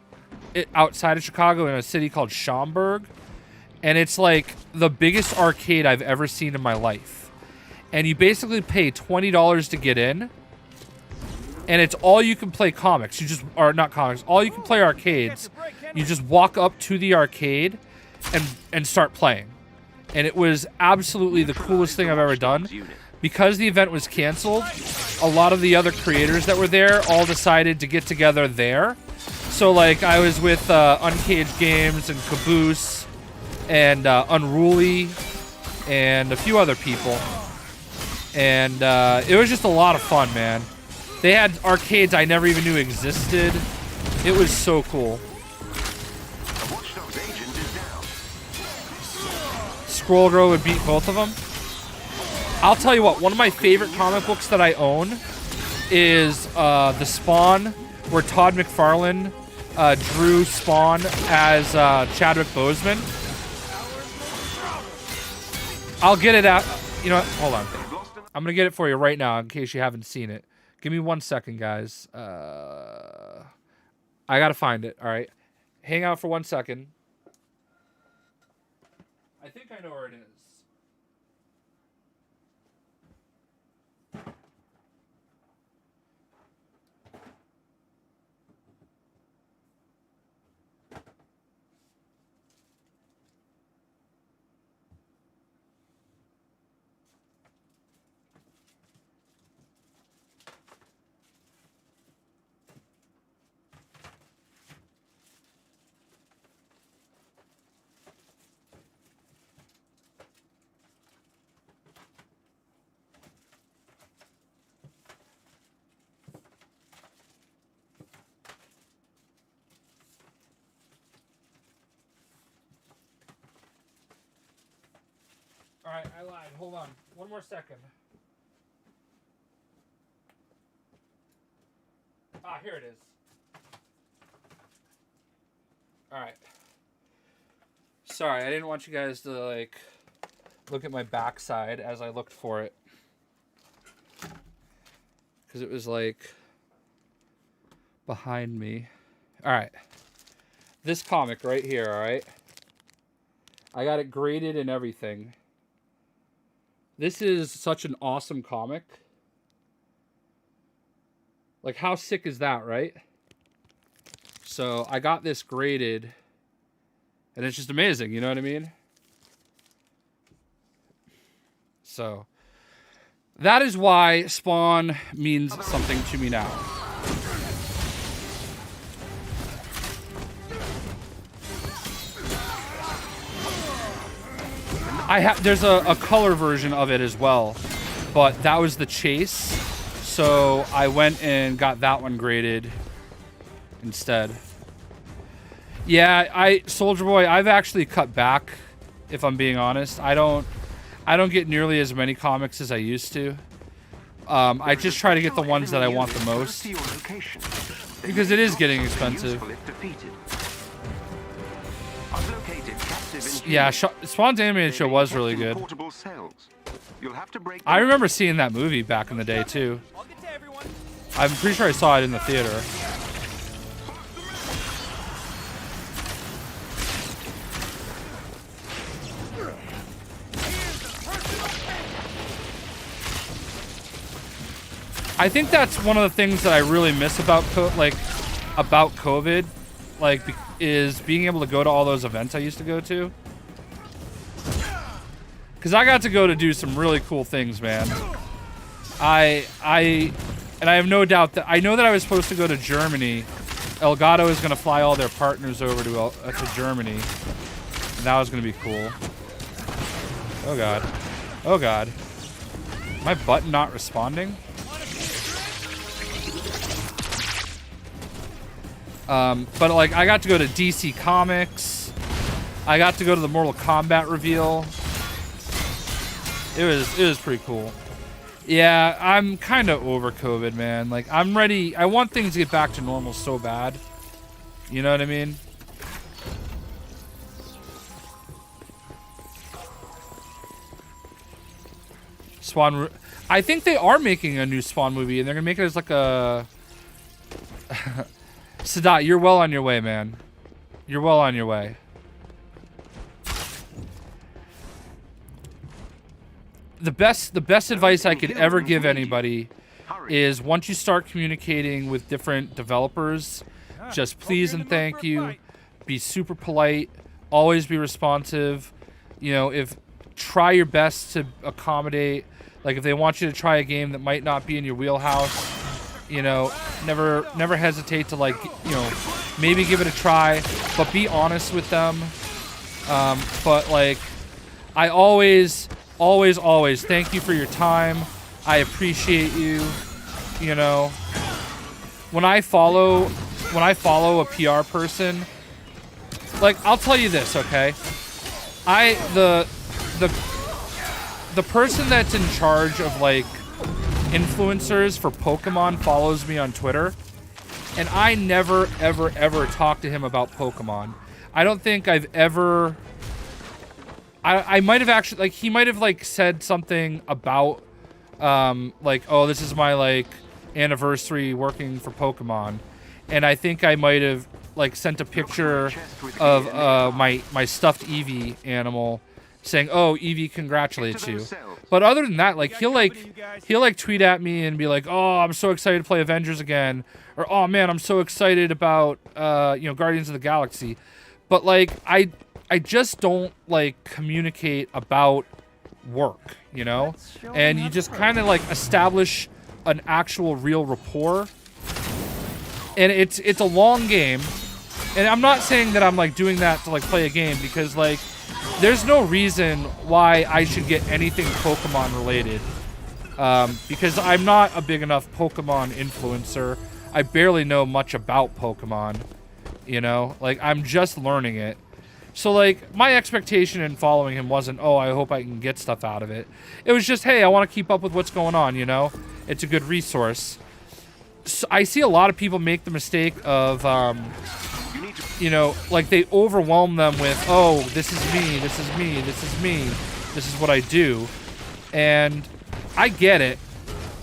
outside of Chicago in a city called Schaumburg. And it's like the biggest arcade I've ever seen in my life. And you basically pay $20 to get in. And it's all you can play comics. Or not comics, all you can play arcades. You just walk up to the arcade and start playing. And it was absolutely the coolest thing I've ever done. Because the event was canceled, a lot of the other creators that were there all decided to get together there. So like I was with Uncaged Games and Caboose and Unruly and a few other people. And it was just a lot of fun, man. They had arcades I never even knew existed. It was so cool. Scroll would beat both of them. I'll tell you what, one of my favorite comic books that I own is The Spawn, where Todd McFarlane drew Spawn as Chadwick Boseman. I'll get it out. You know what? Hold on. I'm going to get it for you right now in case you haven't seen it. Give me 1 second, guys. I got to find it. All right. Hang out for 1 second. I think I know where it is. Alright, I lied. Hold on. 1 more second. Ah, here it is. Alright. Sorry, I didn't want you guys to, like, look at my backside as I looked for it. Because it was like behind me. All right. This comic right here, all right? I got it graded and everything. This is such an awesome comic. Like, how sick is that, right? So, I got this graded. And it's just amazing, you know what I mean? So, that is why Spawn means something to me now. There's a color version of it as well, but that was the chase, so I went and got that one graded instead. Yeah, Soldier Boy, I've actually cut back, if I'm being honest. I don't get nearly as many comics as I used to. I just try to get the ones that I want the most, because it is getting expensive. Yeah, Spawn's animated show was really good. I remember seeing that movie back in the day, too. I'm pretty sure I saw it in the theater. I think that's one of the things that I really miss about COVID, is being able to go to all those events I used to go to. Because I got to go to do some really cool things, man. And I have no doubt that I know that I was supposed to go to Germany. Elgato is going to fly all their partners over to Germany, and that was going to be cool. Oh god, oh god, my button not responding. But like, I got to go to DC Comics. I got to go to the Mortal Kombat reveal. It was pretty cool. Yeah, I'm kind of over COVID, man. Like, I'm ready. I want things to get back to normal so bad. You know what I mean? Spawn. I think they are making a new Spawn movie, and they're gonna make it as like a. Sadat, you're well on your way, man. You're well on your way. The best advice I could ever give anybody is once you start communicating with different developers, just please and thank you. Be super polite. Always be responsive. You know, try your best to accommodate. Like, if they want you to try a game that might not be in your wheelhouse, you know, never hesitate to, like, you know, maybe give it a try, but be honest with them. But like, I always thank you for your time. I appreciate you. You know, when I follow a PR person, like, I'll tell you this, okay? The person that's in charge of, like, influencers for Pokemon follows me on Twitter, and I never ever talk to him about Pokemon. I don't think I've ever. I might have actually, like, he might have, like, said something about like, oh, this is my, like, anniversary working for Pokemon, and I think I might have, like, sent a picture of my stuffed Eevee animal saying, oh, Eevee congratulates you. But other than that, like, he'll tweet at me and be like, oh, I'm so excited to play Avengers again, or oh man, I'm so excited about you know, Guardians of the Galaxy. But like, I just don't, like, communicate about work, you know? And you just kind of, like, establish an actual real rapport. And it's a long game. And I'm not saying that I'm, like, doing that to, like, play a game, because, like, there's no reason why I should get anything Pokemon related. Because I'm not a big enough Pokemon influencer. I barely know much about Pokemon, you know? Like, I'm just learning it. So, like, my expectation in following him wasn't, oh, I hope I can get stuff out of it. It was just, hey, I want to keep up with what's going on, you know? It's a good resource. So I see a lot of people make the mistake of, you know, like, they overwhelm them with, oh, this is me, this is me, this is me. This is what I do. And I get it.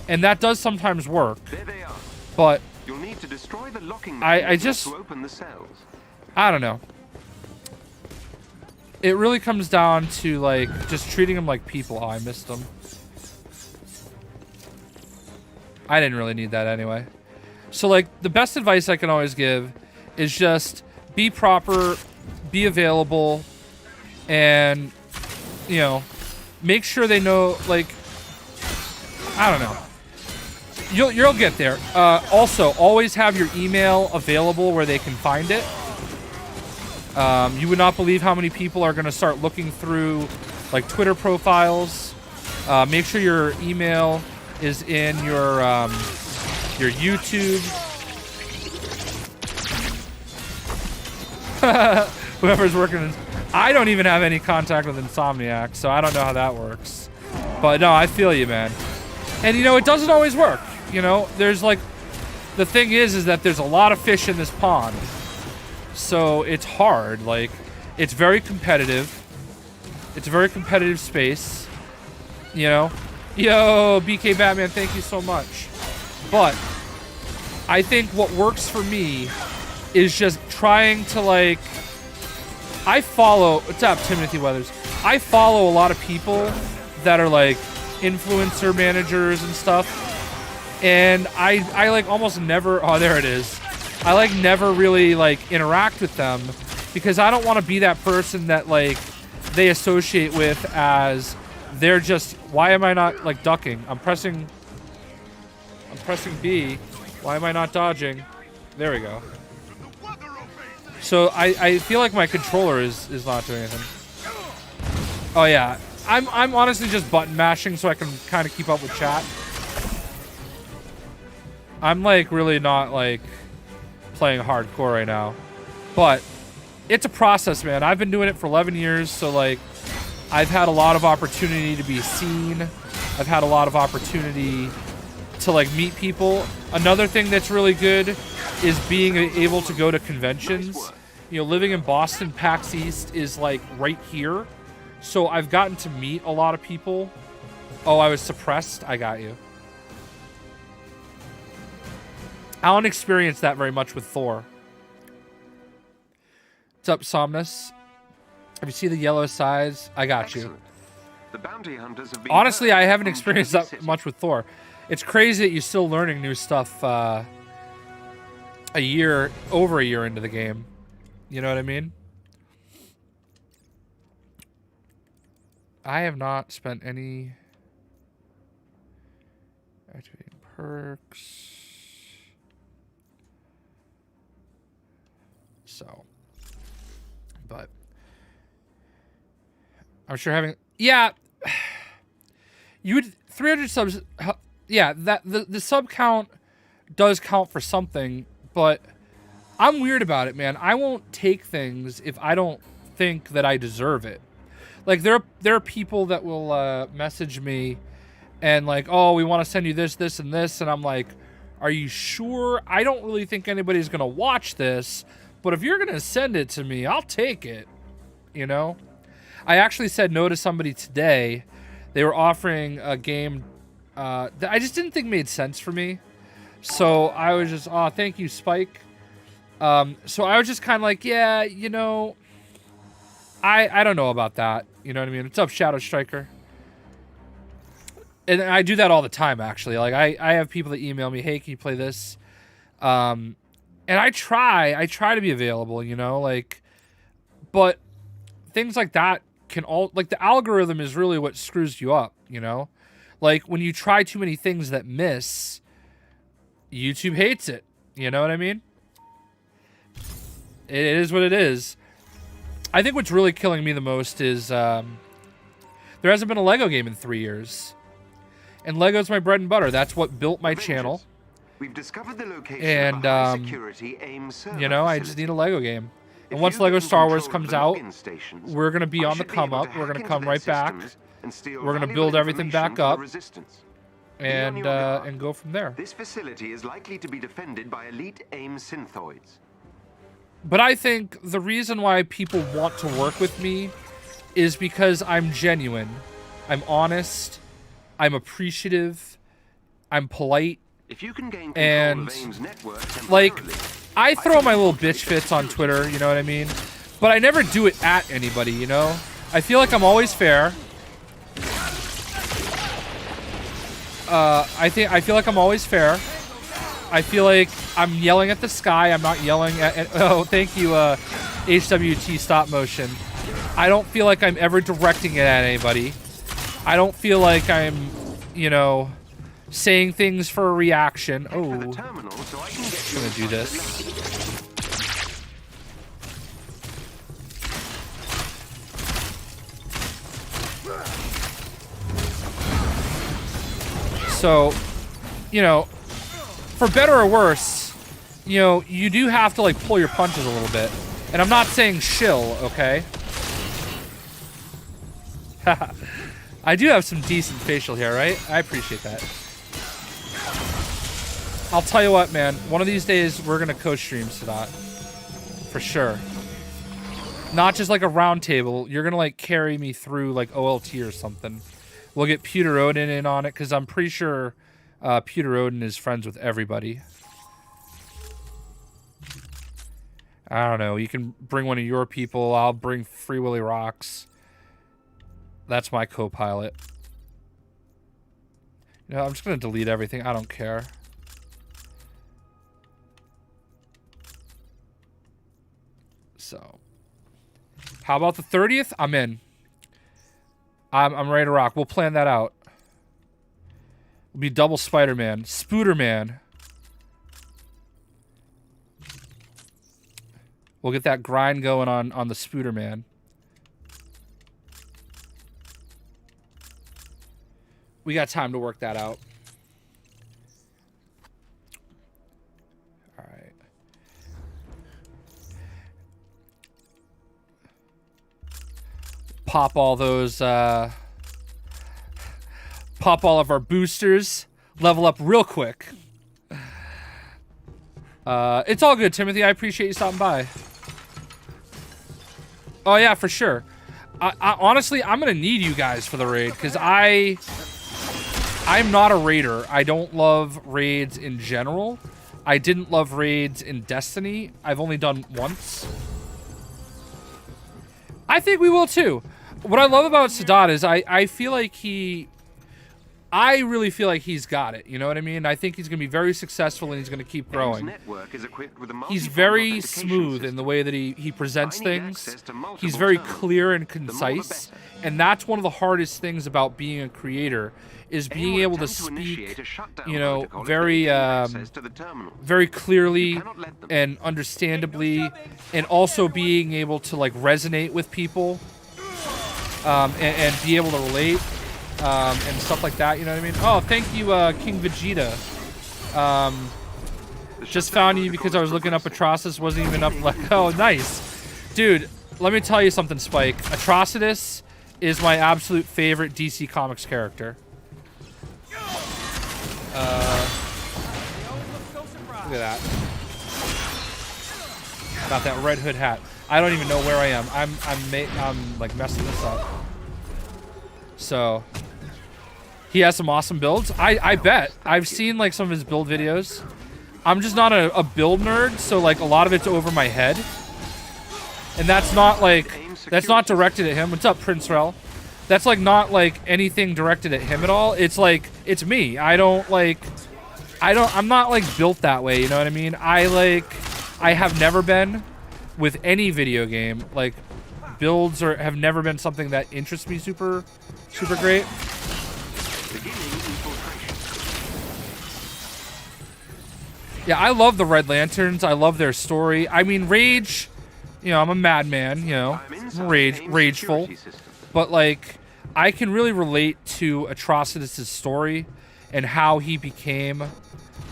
And that does sometimes work. There they are. But You'll need to destroy the locking I mechanism just... to open the cells. I don't know. It really comes down to, like, just treating them like people. Oh, I missed them. I didn't really need that anyway. So, like, the best advice I can always give is just be proper, be available, and, you know, make sure they know, like, I don't know. You'll get there. Also, always have your email available where they can find it. You would not believe how many people are going to start looking through, like, Twitter profiles. Make sure your email is in your YouTube. Whoever's working. I don't even have any contact with Insomniac, so I don't know how that works. But no, I feel you, man. And you know, it doesn't always work. You know, there's like, the thing is that there's a lot of fish in this pond. So it's hard. Like, it's very competitive. It's a very competitive space. You know? Yo, BK Batman, thank you so much. But I think what works for me is just trying to, like, I follow, what's up, Timothy Weathers? I follow a lot of people that are like influencer managers and stuff. And I like almost never, oh, there it is. I like never really like interact with them because I don't want to be that person that like they associate with as they're just, why am I not like ducking? I'm pressing B. Why am I not dodging? There we go. So I feel like my controller is not doing anything. Oh yeah, I'm honestly just button mashing so I can kind of keep up with chat. I'm like really not like playing hardcore right now, but it's a process, man. I've been doing it for 11 years, so like I've had a lot of opportunity to be seen. I've had a lot of opportunity to like meet people. Another thing that's really good is being able to go to conventions. You know, living in Boston, PAX East is like right here. So I've gotten to meet a lot of people. Oh, I was suppressed. I got you. I don't experience that very much with Thor. What's up, Somnus? Have you seen the yellow size? I got you. The bounty hunters have been honestly, I haven't experienced that much with Thor. It's crazy that you're still learning new stuff over a year into the game. You know what I mean? I have not spent any activating perks. So, but I'm sure having, yeah, you would 300 subs. Yeah, that the sub count does count for something, but I'm weird about it, man. I won't take things if I don't think that I deserve it. Like there are people that will message me and like, oh, we want to send you this, this, and this, and I'm like, are you sure? I don't really think anybody's gonna watch this, but if you're gonna send it to me, I'll take it. You know, I actually said no to somebody today. They were offering a game that I just didn't think made sense for me. So I was just, oh, thank you, Spike. So I was just kind of like, yeah, you know, I don't know about that. You know what I mean? What's up, Shadow Striker? And I do that all the time, actually. Like, I have people that email me, hey, can you play this? And I try to be available, you know, like, but things like that can all, like, the algorithm is really what screws you up, you know? Like, when you try too many things that miss, YouTube hates it. You know what I mean? It is what it is. I think what's really killing me the most is there hasn't been a Lego game in 3 years. And Lego's my bread and butter. That's what built my channel. We've discovered the location and, of a high-security AIM server you know, I just need a Lego game. And once Lego Star Wars comes out, we're going to be on the come up. We're going to come right back. We're going to build everything back up. And go from there. This facility is likely to be defended by elite AIM synthoids. But I think the reason why people want to work with me is because I'm genuine. I'm honest. I'm appreciative. I'm polite. If you can gain And, control of AIM's network like, temporarily, I throw my little bitch fits on Twitter, you know what I mean? But I never do it at anybody, you know? I feel like I'm always fair. I feel like I'm always fair. I feel like I'm yelling at the sky. I'm not yelling at oh, thank you, HWT stop motion. I don't feel like I'm ever directing it at anybody. I don't feel like I'm, you know, saying things for a reaction. Oh, I'm gonna do this. So, you know, for better or worse, you know, you do have to, like, pull your punches a little bit. And I'm not saying shill, okay? I do have some decent facial hair, right? I appreciate that. I'll tell you what, man. One of these days, we're gonna co-stream Sadat. For sure. Not just like a round table. You're gonna, like, carry me through, like, OLT or something. We'll get Pewter Odin in on it, because I'm pretty sure Pewter Odin is friends with everybody. I don't know. You can bring one of your people. I'll bring Free Willy Rocks. That's my co-pilot. You know, I'm just going to delete everything. I don't care. So, how about the 30th? I'm in. I'm ready to rock. We'll plan that out. It'll be double Spider-Man. Spooderman. We'll get that grind going on the Spooderman. We got time to work that out. All right. Pop all those, pop all of our boosters. Level up real quick. It's all good, Timothy. I appreciate you stopping by. Oh, yeah, for sure. I honestly, I'm going to need you guys for the raid, because I'm not a raider. I don't love raids in general. I didn't love raids in Destiny. I've only done once. I think we will, too. What I love about Sadat is I feel like I really feel like he's got it. You know what I mean? I think he's going to be very successful and he's going to keep growing. He's very smooth in the way that he presents things. He's very clear and concise. And that's one of the hardest things about being a creator is being able to speak, you know, very clearly and understandably, and also being able to, like, resonate with people and be able to relate. And stuff like that, you know what I mean? Oh, thank you, King Vegeta. Just found you because I was looking up Atrocitus, wasn't even up, like, oh, nice. Dude, let me tell you something, Spike. Atrocitus is my absolute favorite DC Comics character. Look at that. Got that Red Hood hat. I don't even know where I am. I'm like messing this up. So, he has some awesome builds. I bet. I've seen, like, some of his build videos. I'm just not a build nerd, so, like, a lot of it's over my head. And that's not, like, that's not directed at him. What's up, Prince Rel? That's, like, not, like, anything directed at him at all. It's, like, it's me. I'm not, like, built that way, you know what I mean? I have never been with any video game. Like, builds have never been something that interests me super great. Yeah, I love the Red Lanterns. I love their story. I mean, Rage, you know, I'm a madman, you know, rageful. But, like, I can really relate to Atrocitus' story and how he became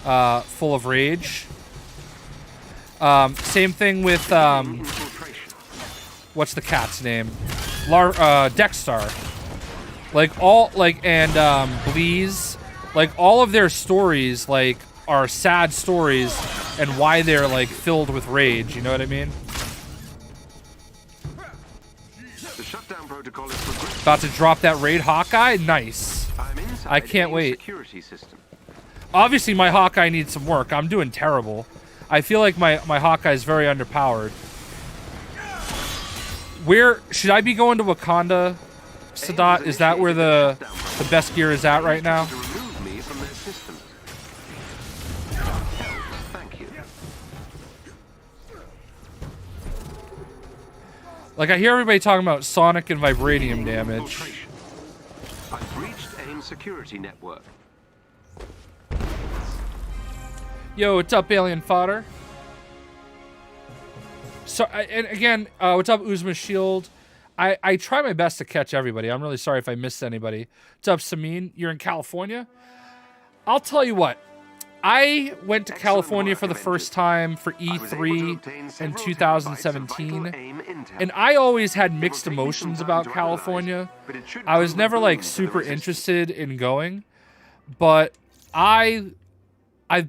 full of rage. Same thing with, what's the cat's name? Dexstar. Like, all, like, and, Bleeze. Like, all of their stories, like, are sad stories and why they're, like, filled with rage. You know what I mean? The shutdown protocol is progressive. About to drop that raid Hawkeye. Nice. I'm inside I can't AIM's wait. Security system. Obviously, my Hawkeye needs some work. I'm doing terrible. I feel like my Hawkeye is very underpowered. Where should I be going to Wakanda, Sadat? Is that where the best gear is at right now? To remove me from their system. Thank you. Like, I hear everybody talking about sonic and vibranium damage. Infiltration. I've breached AIM's security network. Yo, what's up, Alien Fodder? So, and again, what's up, Uzma Shield? I try my best to catch everybody. I'm really sorry if I missed anybody. What's up, Samin? You're in California? I'll tell you what. I went to California for the first time for E3 in 2017, and I always had mixed emotions about California. I was never, like, super interested in going, but I've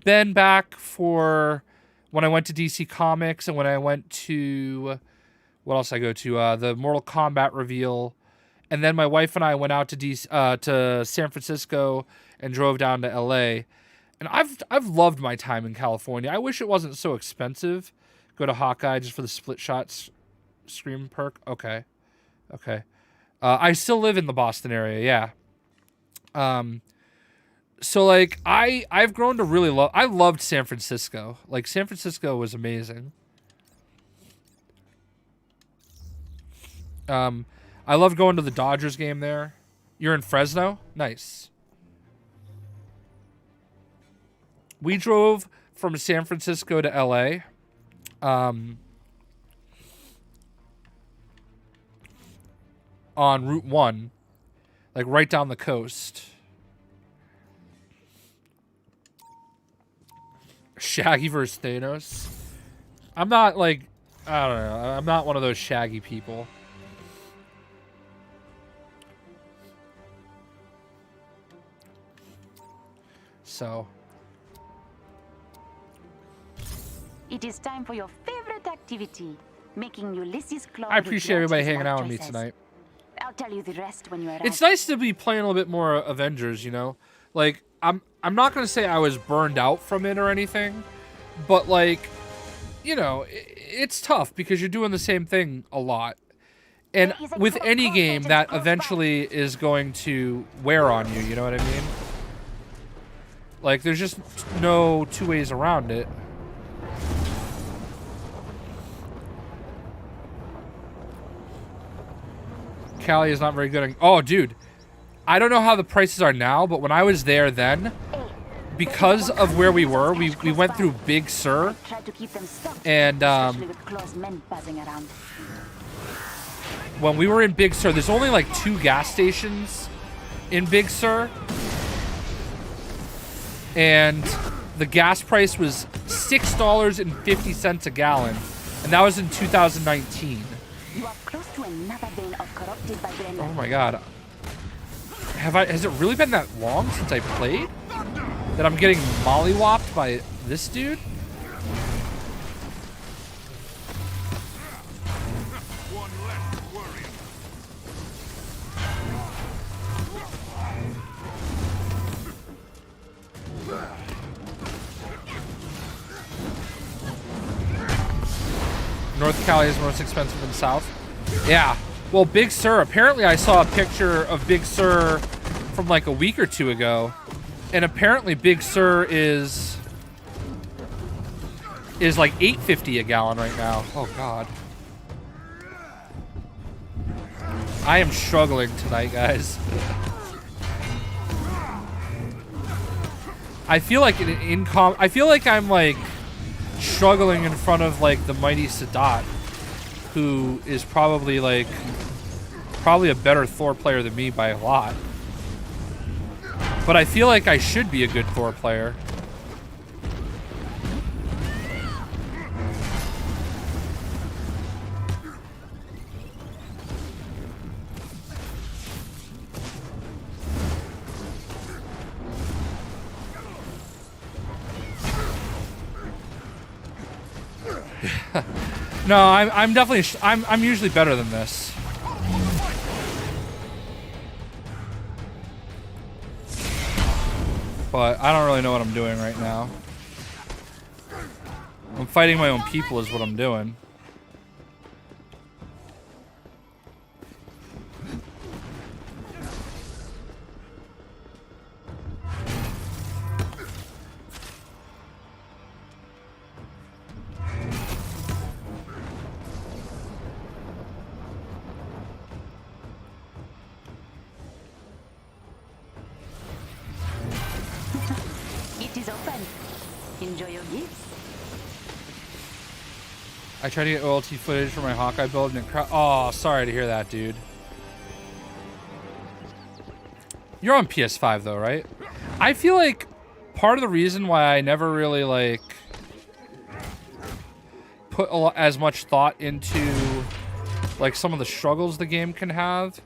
been back for when I went to DC Comics and when I went to, what else I go to? The Mortal Kombat reveal. And then my wife and I went out to San Francisco and drove down to LA. And I've loved my time in California. I wish it wasn't so expensive. Go to Hawkeye just for the split shots scream perk. Okay. Okay. I still live in the Boston area, yeah. So, like, I've grown to really love... I loved San Francisco. Like, San Francisco was amazing. I loved going to the Dodgers game there. You're in Fresno? Nice. We drove from San Francisco to LA. On Route 1. Like, right down the coast. Shaggy versus Thanos. I'm not like, I don't know. I'm not one of those Shaggy people. So. It is time for your favorite activity, making Ulysses Claw. I appreciate everybody hanging out with me tonight. I'll tell you the rest when you arrive. It's nice to be playing a little bit more Avengers, you know? Like, I'm not going to say I was burned out from it or anything, but, like, you know, it's tough because you're doing the same thing a lot. And with any game, that eventually is going to wear on you, you know what I mean? Like, there's just no two ways around it. Cali is not very good at... Oh, dude. I don't know how the prices are now, but when I was there then, because of where we were, we went through Big Sur, and when we were in Big Sur, there's only like 2 gas stations in Big Sur, and the gas price was $6.50 a gallon, and that was in 2019. Oh my god. Has it really been that long since I played? That I'm getting mollywopped by this dude? North Cali is most expensive than South. Yeah. Well, Big Sur, apparently I saw a picture of Big Sur from like a week or 2 ago. And apparently Big Sur is like $8.50 a gallon right now. Oh god. I am struggling tonight, guys. I feel like I feel like I'm like struggling in front of like the mighty Sadat, who is probably a better Thor player than me by a lot. But I feel like I should be a good Thor player. No, I'm definitely I'm usually better than this. But I don't really know what I'm doing right now. I'm fighting my own people is what I'm doing. It is open. Enjoy your gifts. I tried to get OLT footage for my Hawkeye build and it oh, sorry to hear that, dude. You're on PS5 though, right? I feel like part of the reason why I never really like put as much thought into like some of the struggles the game can have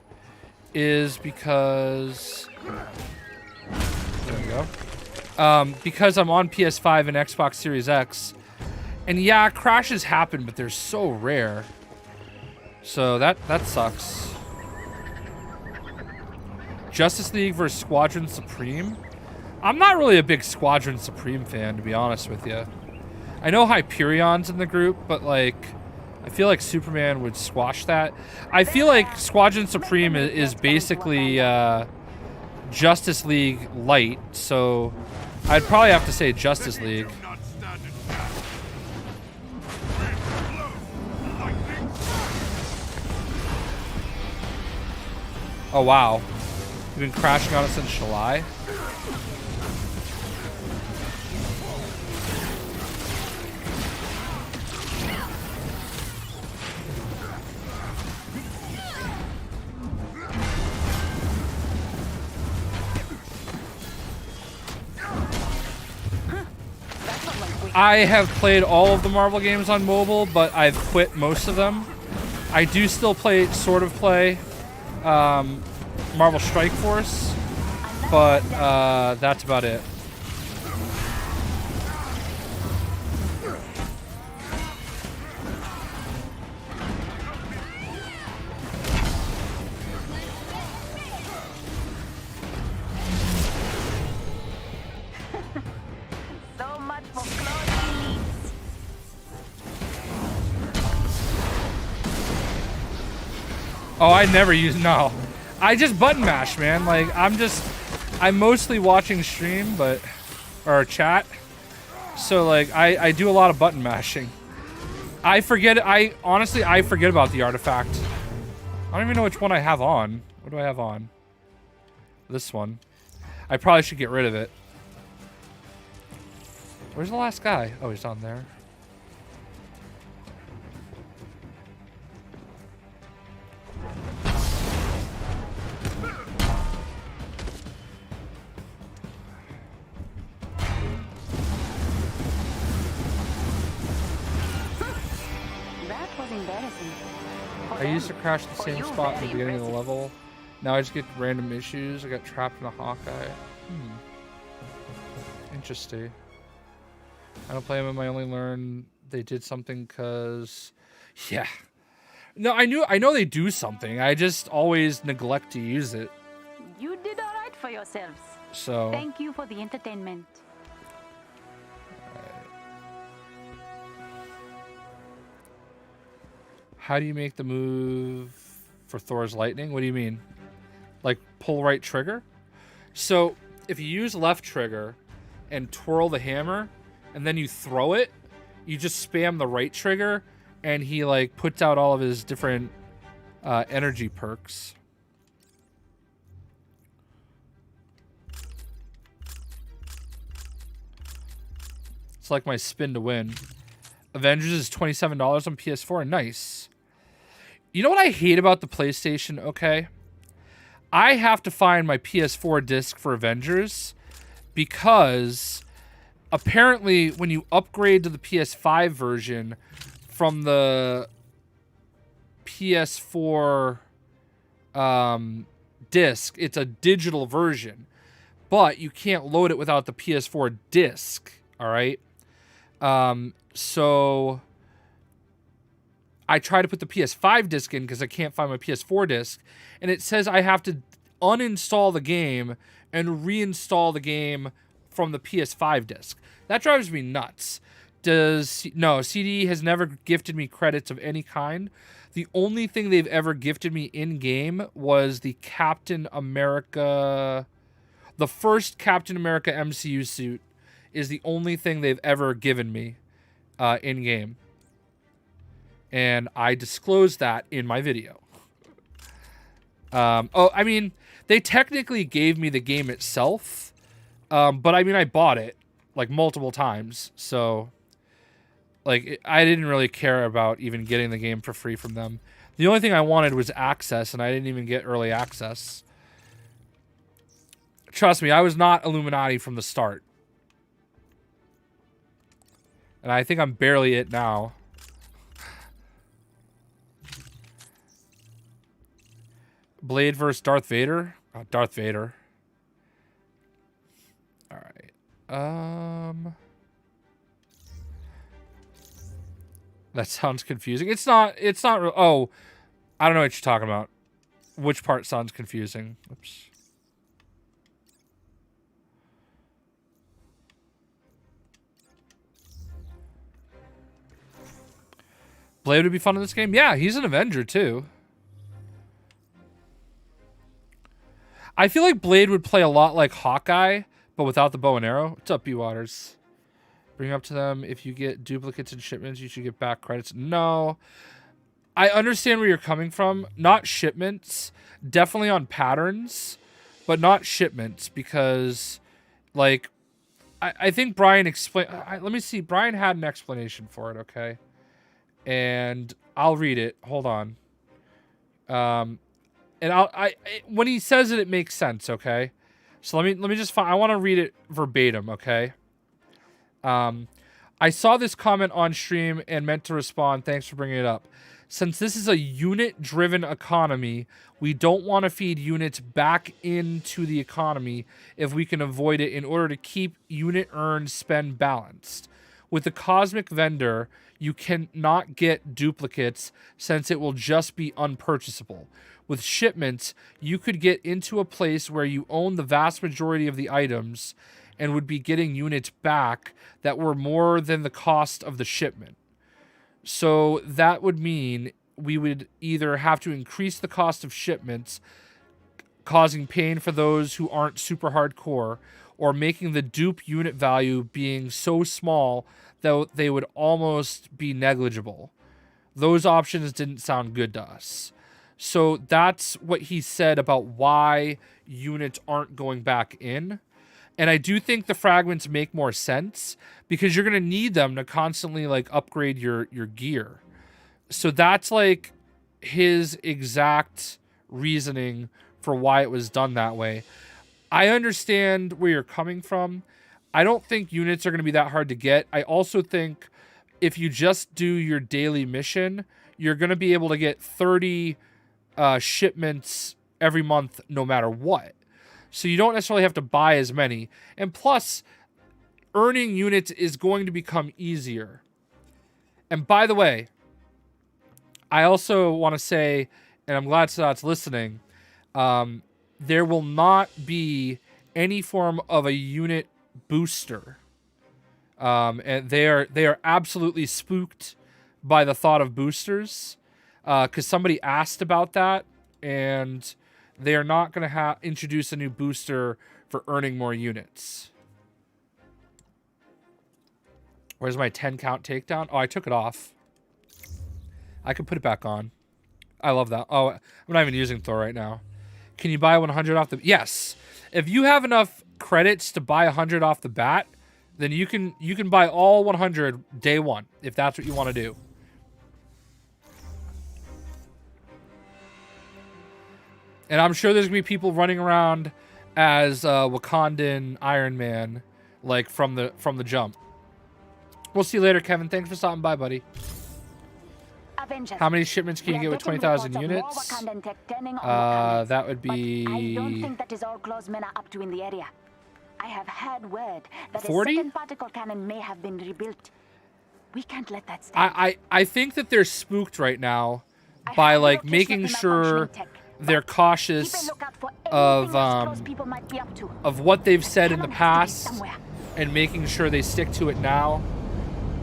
is because there we go. Because I'm on PS5 and Xbox Series X. And yeah, crashes happen, but they're so rare. So that sucks. Justice League versus Squadron Supreme. I'm not really a big Squadron Supreme fan, to be honest with you. I know Hyperion's in the group, but like, I feel like Superman would squash that. I feel like Squadron Supreme is basically Justice League light, so I'd probably have to say Justice League. Oh wow, you've been crashing on it since July? I have played all of the Marvel games on mobile, but I've quit most of them. I do still sort of play Marvel Strike Force, but that's about it. So much for close release. Oh, I never use, no. I just button mash, man. Like, I'm mostly watching stream, or chat. So, like, I do a lot of button mashing. Honestly, I forget about the artifact. I don't even know which one I have on. What do I have on? This one. I probably should get rid of it. Where's the last guy? Oh, he's on there. That was embarrassing. I used to crash the same spot in the beginning of the level. Now I just get random issues. I got trapped in a Hawkeye. Interesting. I don't play them. I only learned they did something because, yeah. No, I know they do something. I just always neglect to use it. You did all right for yourselves. So. Thank you for the entertainment. How do you make the move for Thor's lightning? What do you mean? Like pull right trigger? So if you use left trigger and twirl the hammer and then you throw it, you just spam the right trigger and he like puts out all of his different energy perks. It's like my spin to win. Avengers is $27 on PS4. Nice. You know what I hate about the PlayStation, okay? I have to find my PS4 disc for Avengers because apparently when you upgrade to the PS5 version from the PS4 disc, it's a digital version, but you can't load it without the PS4 disc, all right? So I try to put the PS5 disc in because I can't find my PS4 disc, and it says I have to uninstall the game and reinstall the game from the PS5 disc. That drives me nuts. No, CD has never gifted me credits of any kind. The only thing they've ever gifted me in-game was the Captain America... The first Captain America MCU suit is the only thing they've ever given me in-game. And I disclosed that in my video. I mean, they technically gave me the game itself. But I mean, I bought it like multiple times. So, like, I didn't really care about even getting the game for free from them. The only thing I wanted was access, and I didn't even get early access. Trust me, I was not Illuminati from the start. And I think I'm barely it now. Blade versus Darth Vader? Oh, Darth Vader. Alright. That sounds confusing. It's not oh, I don't know what you're talking about. Which part sounds confusing? Oops. Blade would be fun in this game? Yeah, he's an Avenger too. I feel like Blade would play a lot like Hawkeye, but without the bow and arrow. What's up, B-Waters? Bring up to them. If you get duplicates and shipments, you should get back credits. No. I understand where you're coming from. Not shipments. Definitely on patterns, but not shipments because, like, I think Brian explained... let me see. Brian had an explanation for it, okay? And I'll read it. Hold on. And when he says it, it makes sense, okay? So let me just find... I want to read it verbatim, okay? I saw this comment on stream and meant to respond. Thanks for bringing it up. Since this is a unit-driven economy, we don't want to feed units back into the economy if we can avoid it in order to keep unit earned spend balanced. With the Cosmic Vendor, you cannot get duplicates since it will just be unpurchasable. With shipments, you could get into a place where you own the vast majority of the items and would be getting units back that were more than the cost of the shipment. So that would mean we would either have to increase the cost of shipments, causing pain for those who aren't super hardcore, or making the dupe unit value being so small that they would almost be negligible. Those options didn't sound good to us. So that's what he said about why units aren't going back in. And I do think the fragments make more sense because you're going to need them to constantly like upgrade your gear. So that's like his exact reasoning for why it was done that way. I understand where you're coming from. I don't think units are going to be that hard to get. I also think if you just do your daily mission, you're going to be able to get 30 shipments every month no matter what. So you don't necessarily have to buy as many. And plus, earning units is going to become easier. And by the way, I also want to say, and I'm glad Sadat's listening, there will not be any form of a unit booster. And they are absolutely spooked by the thought of boosters. Because somebody asked about that, and they are not going to introduce a new booster for earning more units. Where's my 10 count takedown? Oh, I took it off. I can put it back on. I love that. Oh, I'm not even using Thor right now. Can you buy 100 off the... Yes. If you have enough credits to buy 100 off the bat, then you can buy all 100 day one, if that's what you want to do. And I'm sure there's going to be people running around as Wakandan Iron Man, like from the jump. We'll see you later, Kevin. Thanks for stopping by, buddy. Avengers. How many shipments can you get with 20,000 units? That would be... I don't think that is all close men are up to in the area. I have had word that 40? a second particle cannon may have been rebuilt. We can't let that stand. I think that they're spooked right now by like making sure they're cautious of what they've said in the past and making sure they stick to it now.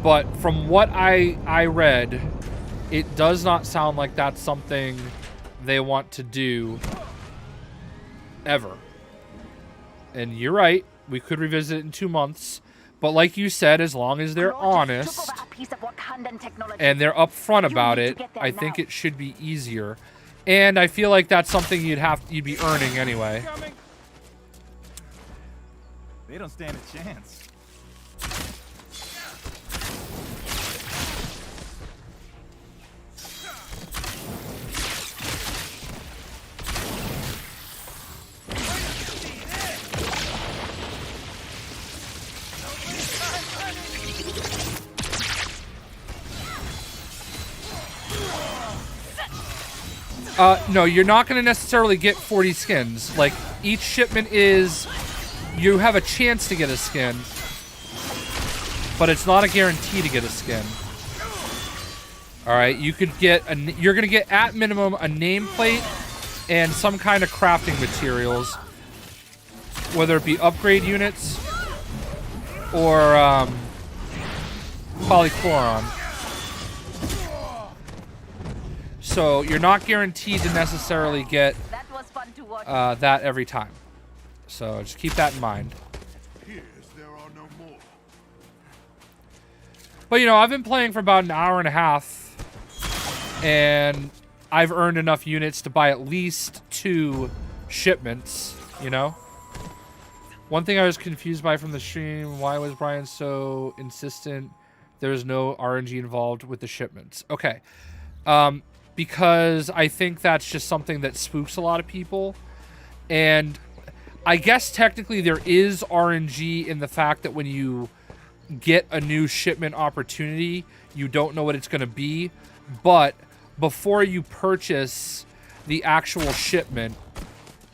But from what I read, it does not sound like that's something they want to do ever. And you're right, we could revisit it in 2 months. But like you said, as long as they're honest and they're upfront about it, I think it should be easier. And I feel like that's something you'd be earning anyway. They don't stand a chance. No, you're not going to necessarily get 40 skins. Like, each shipment is... You have a chance to get a skin, but it's not a guarantee to get a skin. Alright, you could get... You're going to get, at minimum, a nameplate and some kind of crafting materials. Whether it be upgrade units or polychloron. So you're not guaranteed to necessarily get that every time. So just keep that in mind. But you know, I've been playing for about an hour and a half, and I've earned enough units to buy at least 2 shipments, you know? One thing I was confused by from the stream, why was Brian so insistent there was no RNG involved with the shipments? Okay. Because I think that's just something that spooks a lot of people. And I guess technically there is RNG in the fact that when you get a new shipment opportunity, you don't know what it's going to be. But before you purchase the actual shipment,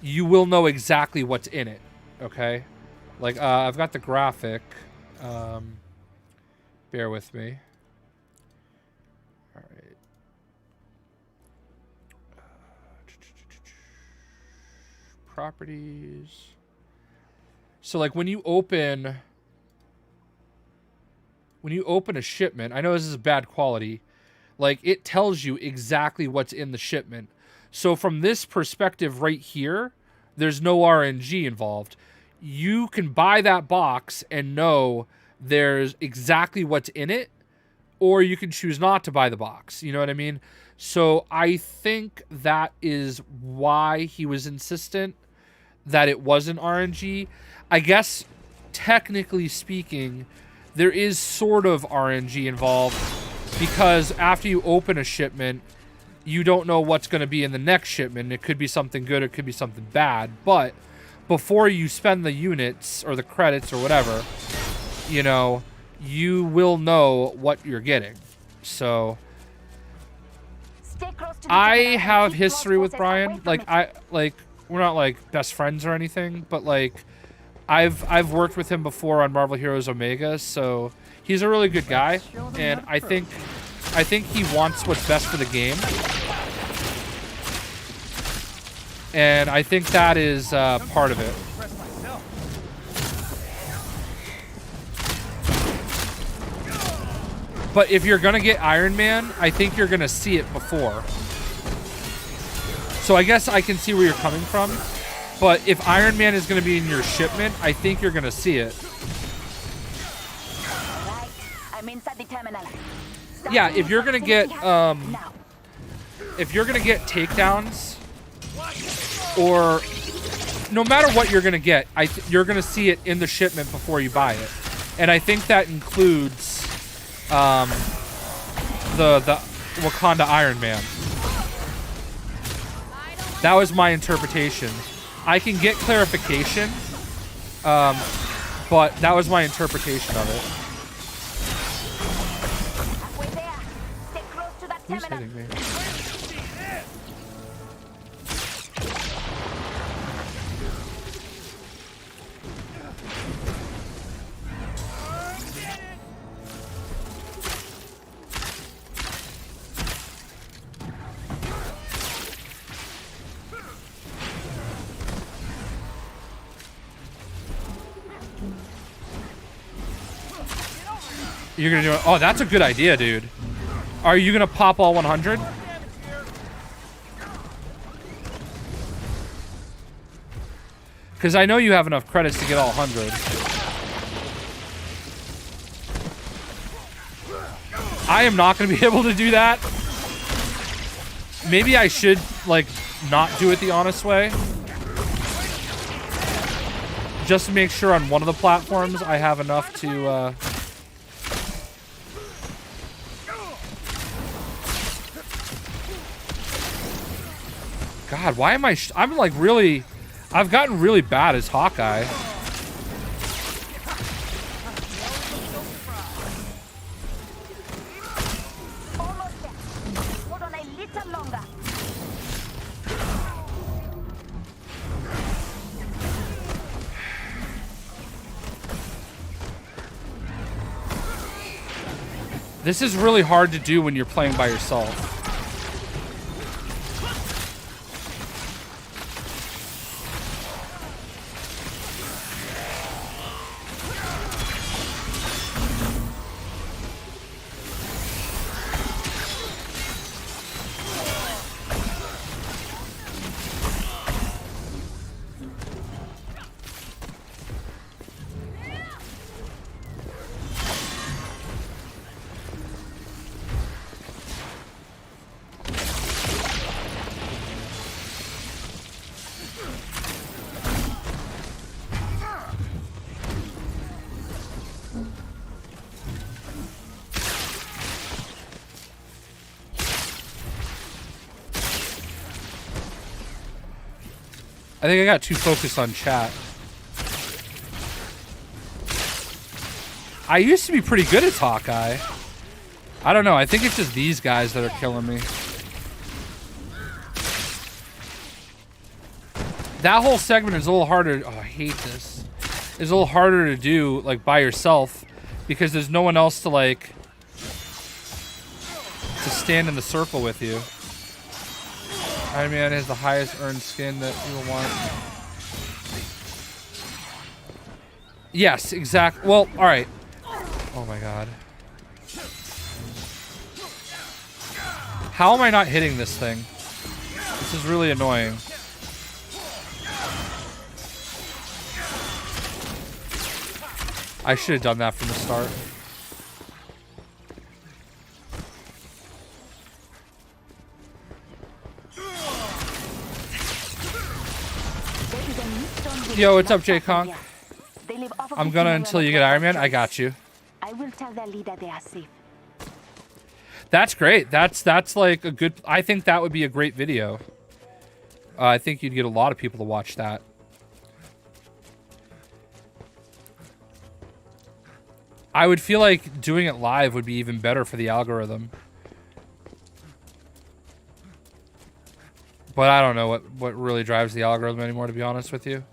you will know exactly what's in it. Okay? Like, I've got the graphic. Bear with me. Properties. So like when you open a shipment, I know this is bad quality, like it tells you exactly what's in the shipment. So from this perspective right here, there's no RNG involved. You can buy that box and know there's exactly what's in it, or you can choose not to buy the box. You know what I mean? So I think that is why he was insistent that it wasn't RNG. I guess, technically speaking, there is sort of RNG involved, because after you open a shipment, you don't know what's going to be in the next shipment. It could be something good, it could be something bad. But before you spend the units or the credits or whatever, you know, you will know what you're getting. So I have history with Brian. We're not like best friends or anything, but like I've worked with him before on Marvel Heroes Omega, so he's a really good guy, and I think he wants what's best for the game, and I think that is part of it. But if you're gonna get Iron Man, I think you're gonna see it before. So I guess I can see where you're coming from. But if Iron Man is going to be in your shipment, I think you're going to see it. Yeah, if you're going to get takedowns, or no matter what you're going to get, you're going to see it in the shipment before you buy it. And I think that includes the Wakanda Iron Man. That was my interpretation. I can get clarification, but that was my interpretation of it. Who's hitting me? You're gonna do it. Oh, that's a good idea, dude. Are you gonna pop all 100? Because I know you have enough credits to get all 100. I am not gonna be able to do that. Maybe I should, like, not do it the honest way. Just to make sure on one of the platforms I have enough to, God, why am I... I'm like really... I've gotten really bad as Hawkeye. Hold on a little longer. This is really hard to do when you're playing by yourself. I think I got too focused on chat. I used to be pretty good at Hawkeye. I don't know. I think it's just these guys that are killing me. That whole segment is a little harder. Oh, I hate this. It's a little harder to do, like, by yourself because there's no one else to, like, to stand in the circle with you. Iron Man has the highest earned skin that people want. Yes, exactly. Well, all right. Oh my God. How am I not hitting this thing? This is really annoying. I should have done that from the start. Yo, what's up, J-Conk? I'm gonna until you get Iron Man. I got you. I will tell their leader they are safe. That's great. That's like a good... I think that would be a great video. I think you'd get a lot of people to watch that. I would feel like doing it live would be even better for the algorithm. But I don't know what really drives the algorithm anymore, to be honest with you.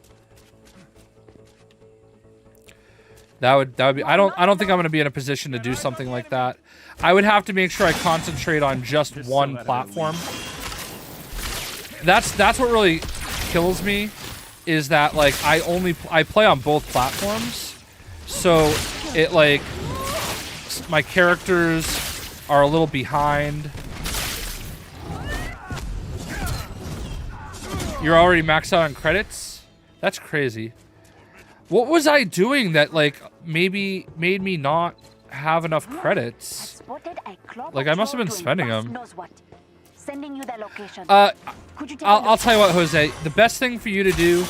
That would be... I don't think I'm going to be in a position to do something like that. I would have to make sure I concentrate on just one platform. That's what really kills me, is that, like, I play on both platforms. So it, like, my characters are a little behind. You're already maxed out on credits? That's crazy. What was I doing that, like, maybe made me not have enough credits? Like, I must have been spending them. I'll tell you what, Jose. The best thing for you to do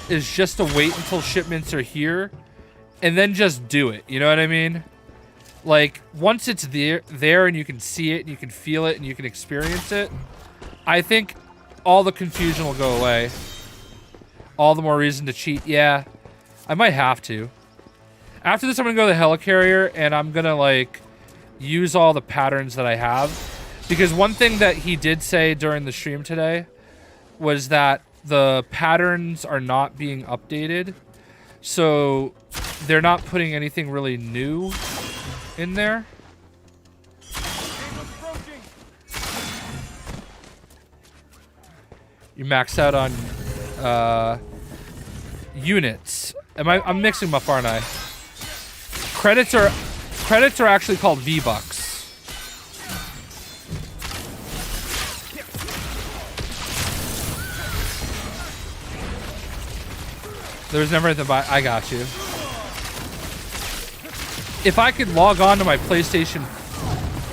is just to wait until shipments are here and then just do it. You know what I mean? Like, once it's there and you can see it and you can feel it and you can experience it, I think all the confusion will go away. All the more reason to cheat. Yeah, I might have to. After this, I'm going to go to the helicarrier and I'm going to, like, use all the patterns that I have. Because one thing that he did say during the stream today was that the patterns are not being updated. So they're not putting anything really new in there. You max out on units. I'm mixing them up, aren't I? Credits credits are actually called V-Bucks. There's never anything by. I got you. If I could log on to my PlayStation,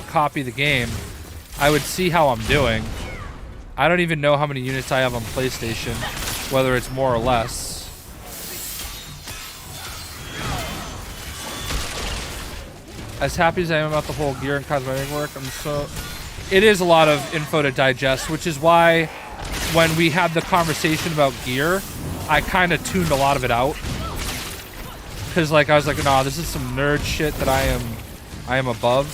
copy the game, I would see how I'm doing. I don't even know how many units I have on PlayStation, whether it's more or less. As happy as I am about the whole gear and cosmetic work, it is a lot of info to digest, which is why when we had the conversation about gear, I kind of tuned a lot of it out. Because like I was like, nah, this is some nerd shit that I am above.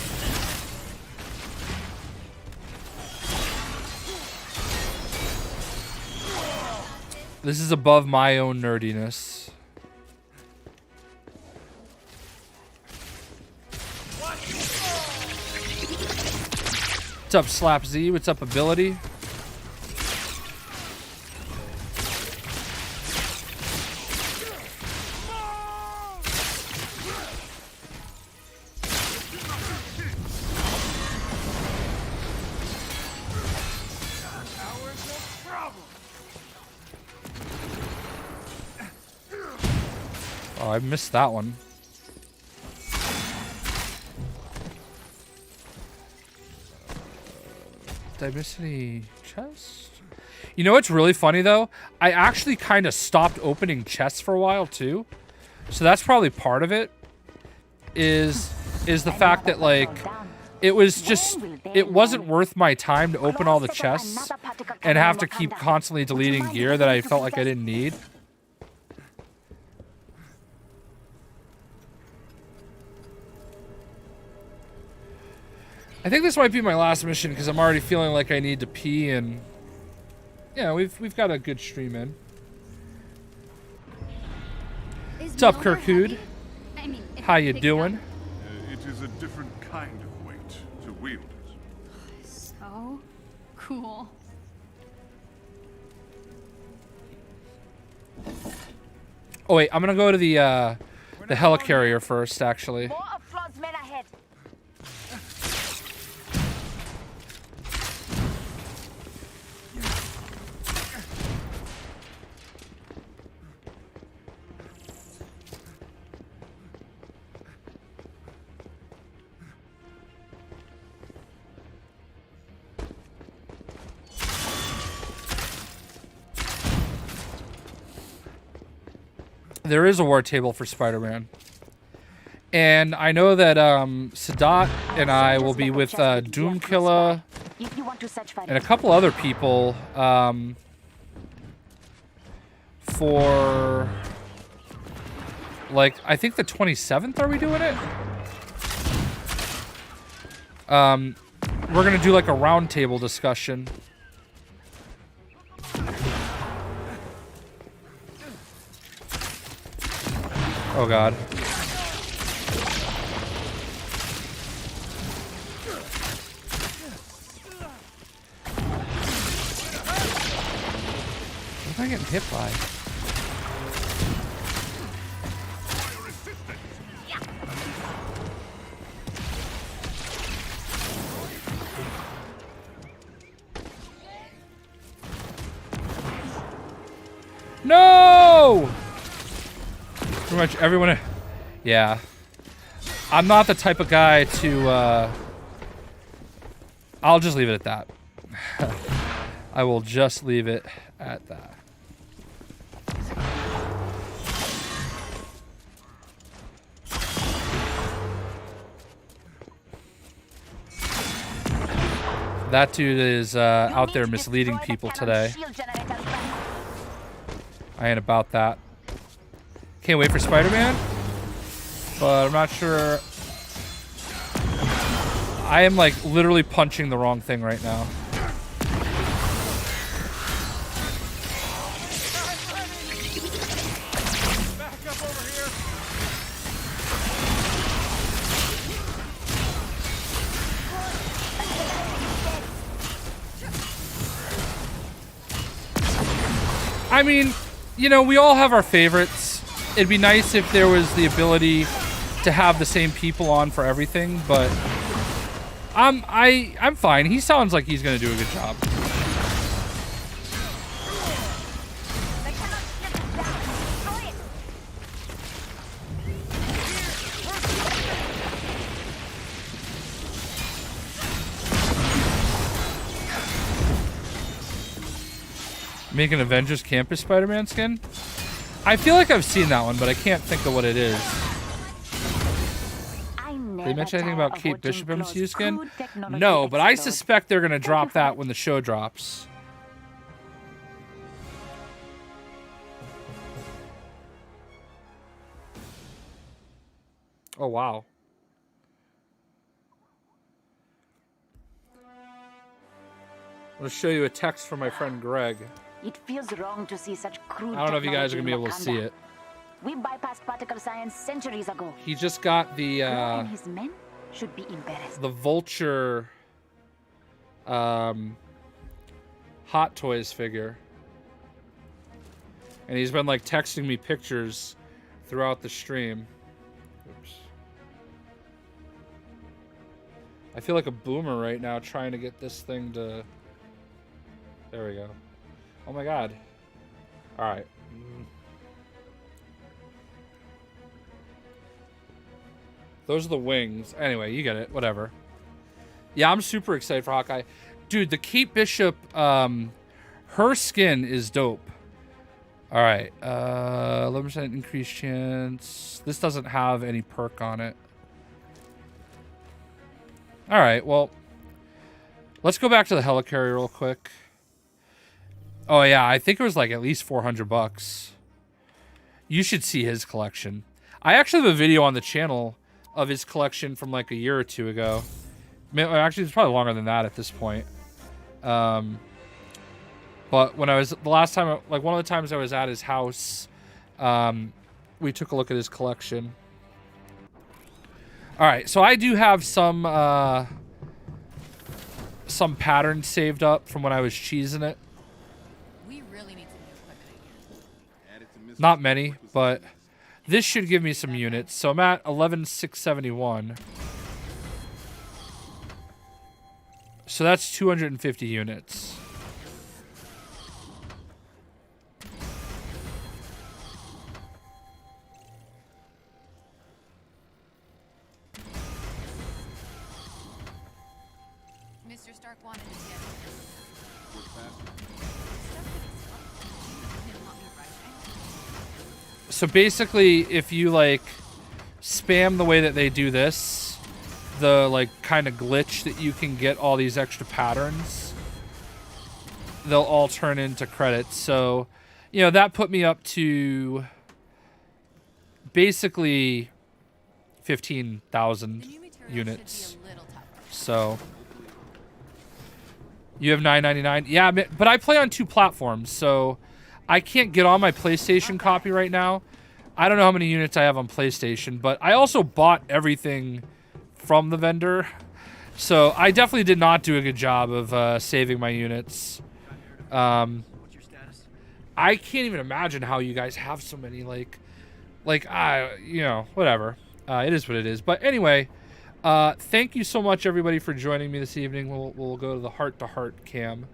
This is above my own nerdiness. What's up, Slap Z? What's up, Ability? Oh, I missed that one. Did I miss any chests? You know what's really funny though? I actually kind of stopped opening chests for a while too. So that's probably part of it. Is the fact that like it wasn't worth my time to open all the chests and have to keep constantly deleting gear that I felt like I didn't need. I think this might be my last mission because I'm already feeling like I need to pee, and yeah, we've got a good stream in. What's up, Kirkhood? How you doing? It is a different kind of weight to wield it. So cool. Oh wait, I'm gonna go to the helicarrier first, actually. More of Claude's men ahead. There is a war table for Spider-Man. And I know that Sadat and I will be with Doomkiller and a couple other people for, like, I think the 27th, are we doing it? We're going to do like a round table discussion. Oh God. What am I getting hit by? No! Pretty much everyone. Yeah. I'm not the type of guy to. I'll just leave it at that. I will just leave it at that. That dude is out there misleading people today. I ain't about that. Can't wait for Spider-Man, but I'm not sure. I am like literally punching the wrong thing right now. Back up over here. I mean, you know, we all have our favorites. It'd be nice if there was the ability to have the same people on for everything, but I'm fine. He sounds like he's gonna do a good job. Make an Avengers Campus Spider-Man skin? I feel like I've seen that one, but I can't think of what it is. Did they mention anything about Kate Bishop MCU skin? No, but I suspect they're going to drop that when the show drops. Oh, wow. I'm going to show you a text from my friend Greg. It feels wrong to see such crude I don't know if you guys are going to be able to see Wakanda. it. We bypassed particle science centuries ago. He just got the Thor and his men should be embarrassed. the Vulture Hot Toys figure. And he's been like texting me pictures throughout the stream. Oops. I feel like a boomer right now trying to get this thing to... There we go. Oh my god. Alright. Those are the wings. Anyway, you get it. Whatever. Yeah, I'm super excited for Hawkeye. Dude, the Kate Bishop, her skin is dope. Alright. 11% increased chance. This doesn't have any perk on it. Alright, well. Let's go back to the helicarrier real quick. Oh yeah, I think it was like at least $400. You should see his collection. I actually have a video on the channel of his collection from like a year or two ago. Actually, it's probably longer than that at this point. But when I was the last time, like one of the times I was at his house, we took a look at his collection. All right, so I do have some patterns saved up from when I was cheesing it. Not many, but this should give me some units. So I'm at 11,671. So that's 250 units. Mr. Stark wanted to get So basically, if you like spam the way that they do this, the like kind of glitch that you can get all these extra patterns, they'll all turn into credits. So, you know, that put me up to basically 15,000 units. So you have $9.99. Yeah, but I play on 2 platforms, so I can't get on my PlayStation copy right now. I don't know how many units I have on PlayStation, but I also bought everything from the vendor. So I definitely did not do a good job of saving my units. I can't even imagine how you guys have so many, you know, whatever. It is what it is. But anyway, thank you so much, everybody, for joining me this evening. We'll go to the heart-to-heart cam.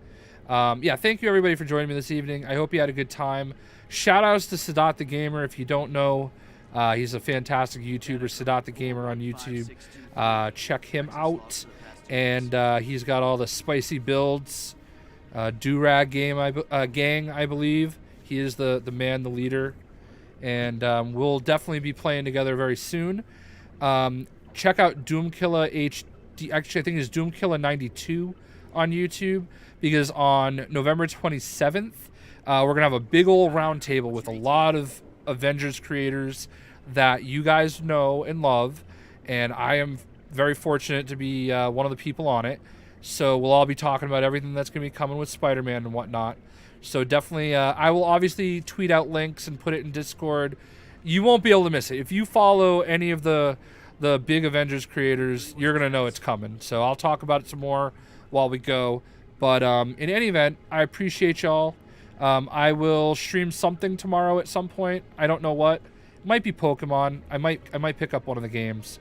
Yeah, thank you everybody for joining me this evening. I hope you had a good time. Shout outs to Sadat the Gamer. If you don't know, he's a fantastic YouTuber, Sadat the Gamer on YouTube. Check him out. And he's got all the spicy builds. Do-Rag gang, I believe. He is the man, the leader. And we'll definitely be playing together very soon. Check out Doomkiller HD. Actually, I think it's Doomkiller 92 on YouTube. Because on November 27th, we're going to have a big old round table with a lot of Avengers creators that you guys know and love. And I am very fortunate to be one of the people on it. So we'll all be talking about everything that's going to be coming with Spider-Man and whatnot. So definitely, I will obviously tweet out links and put it in Discord. You won't be able to miss it. If you follow any of the big Avengers creators, you're going to know it's coming. So I'll talk about it some more while we go. But in any event, I appreciate y'all. I will stream something tomorrow at some point. I don't know what. Might be Pokemon. I might pick up one of the games,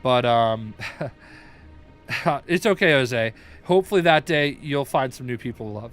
but it's okay, Jose. Hopefully that day you'll find some new people to love.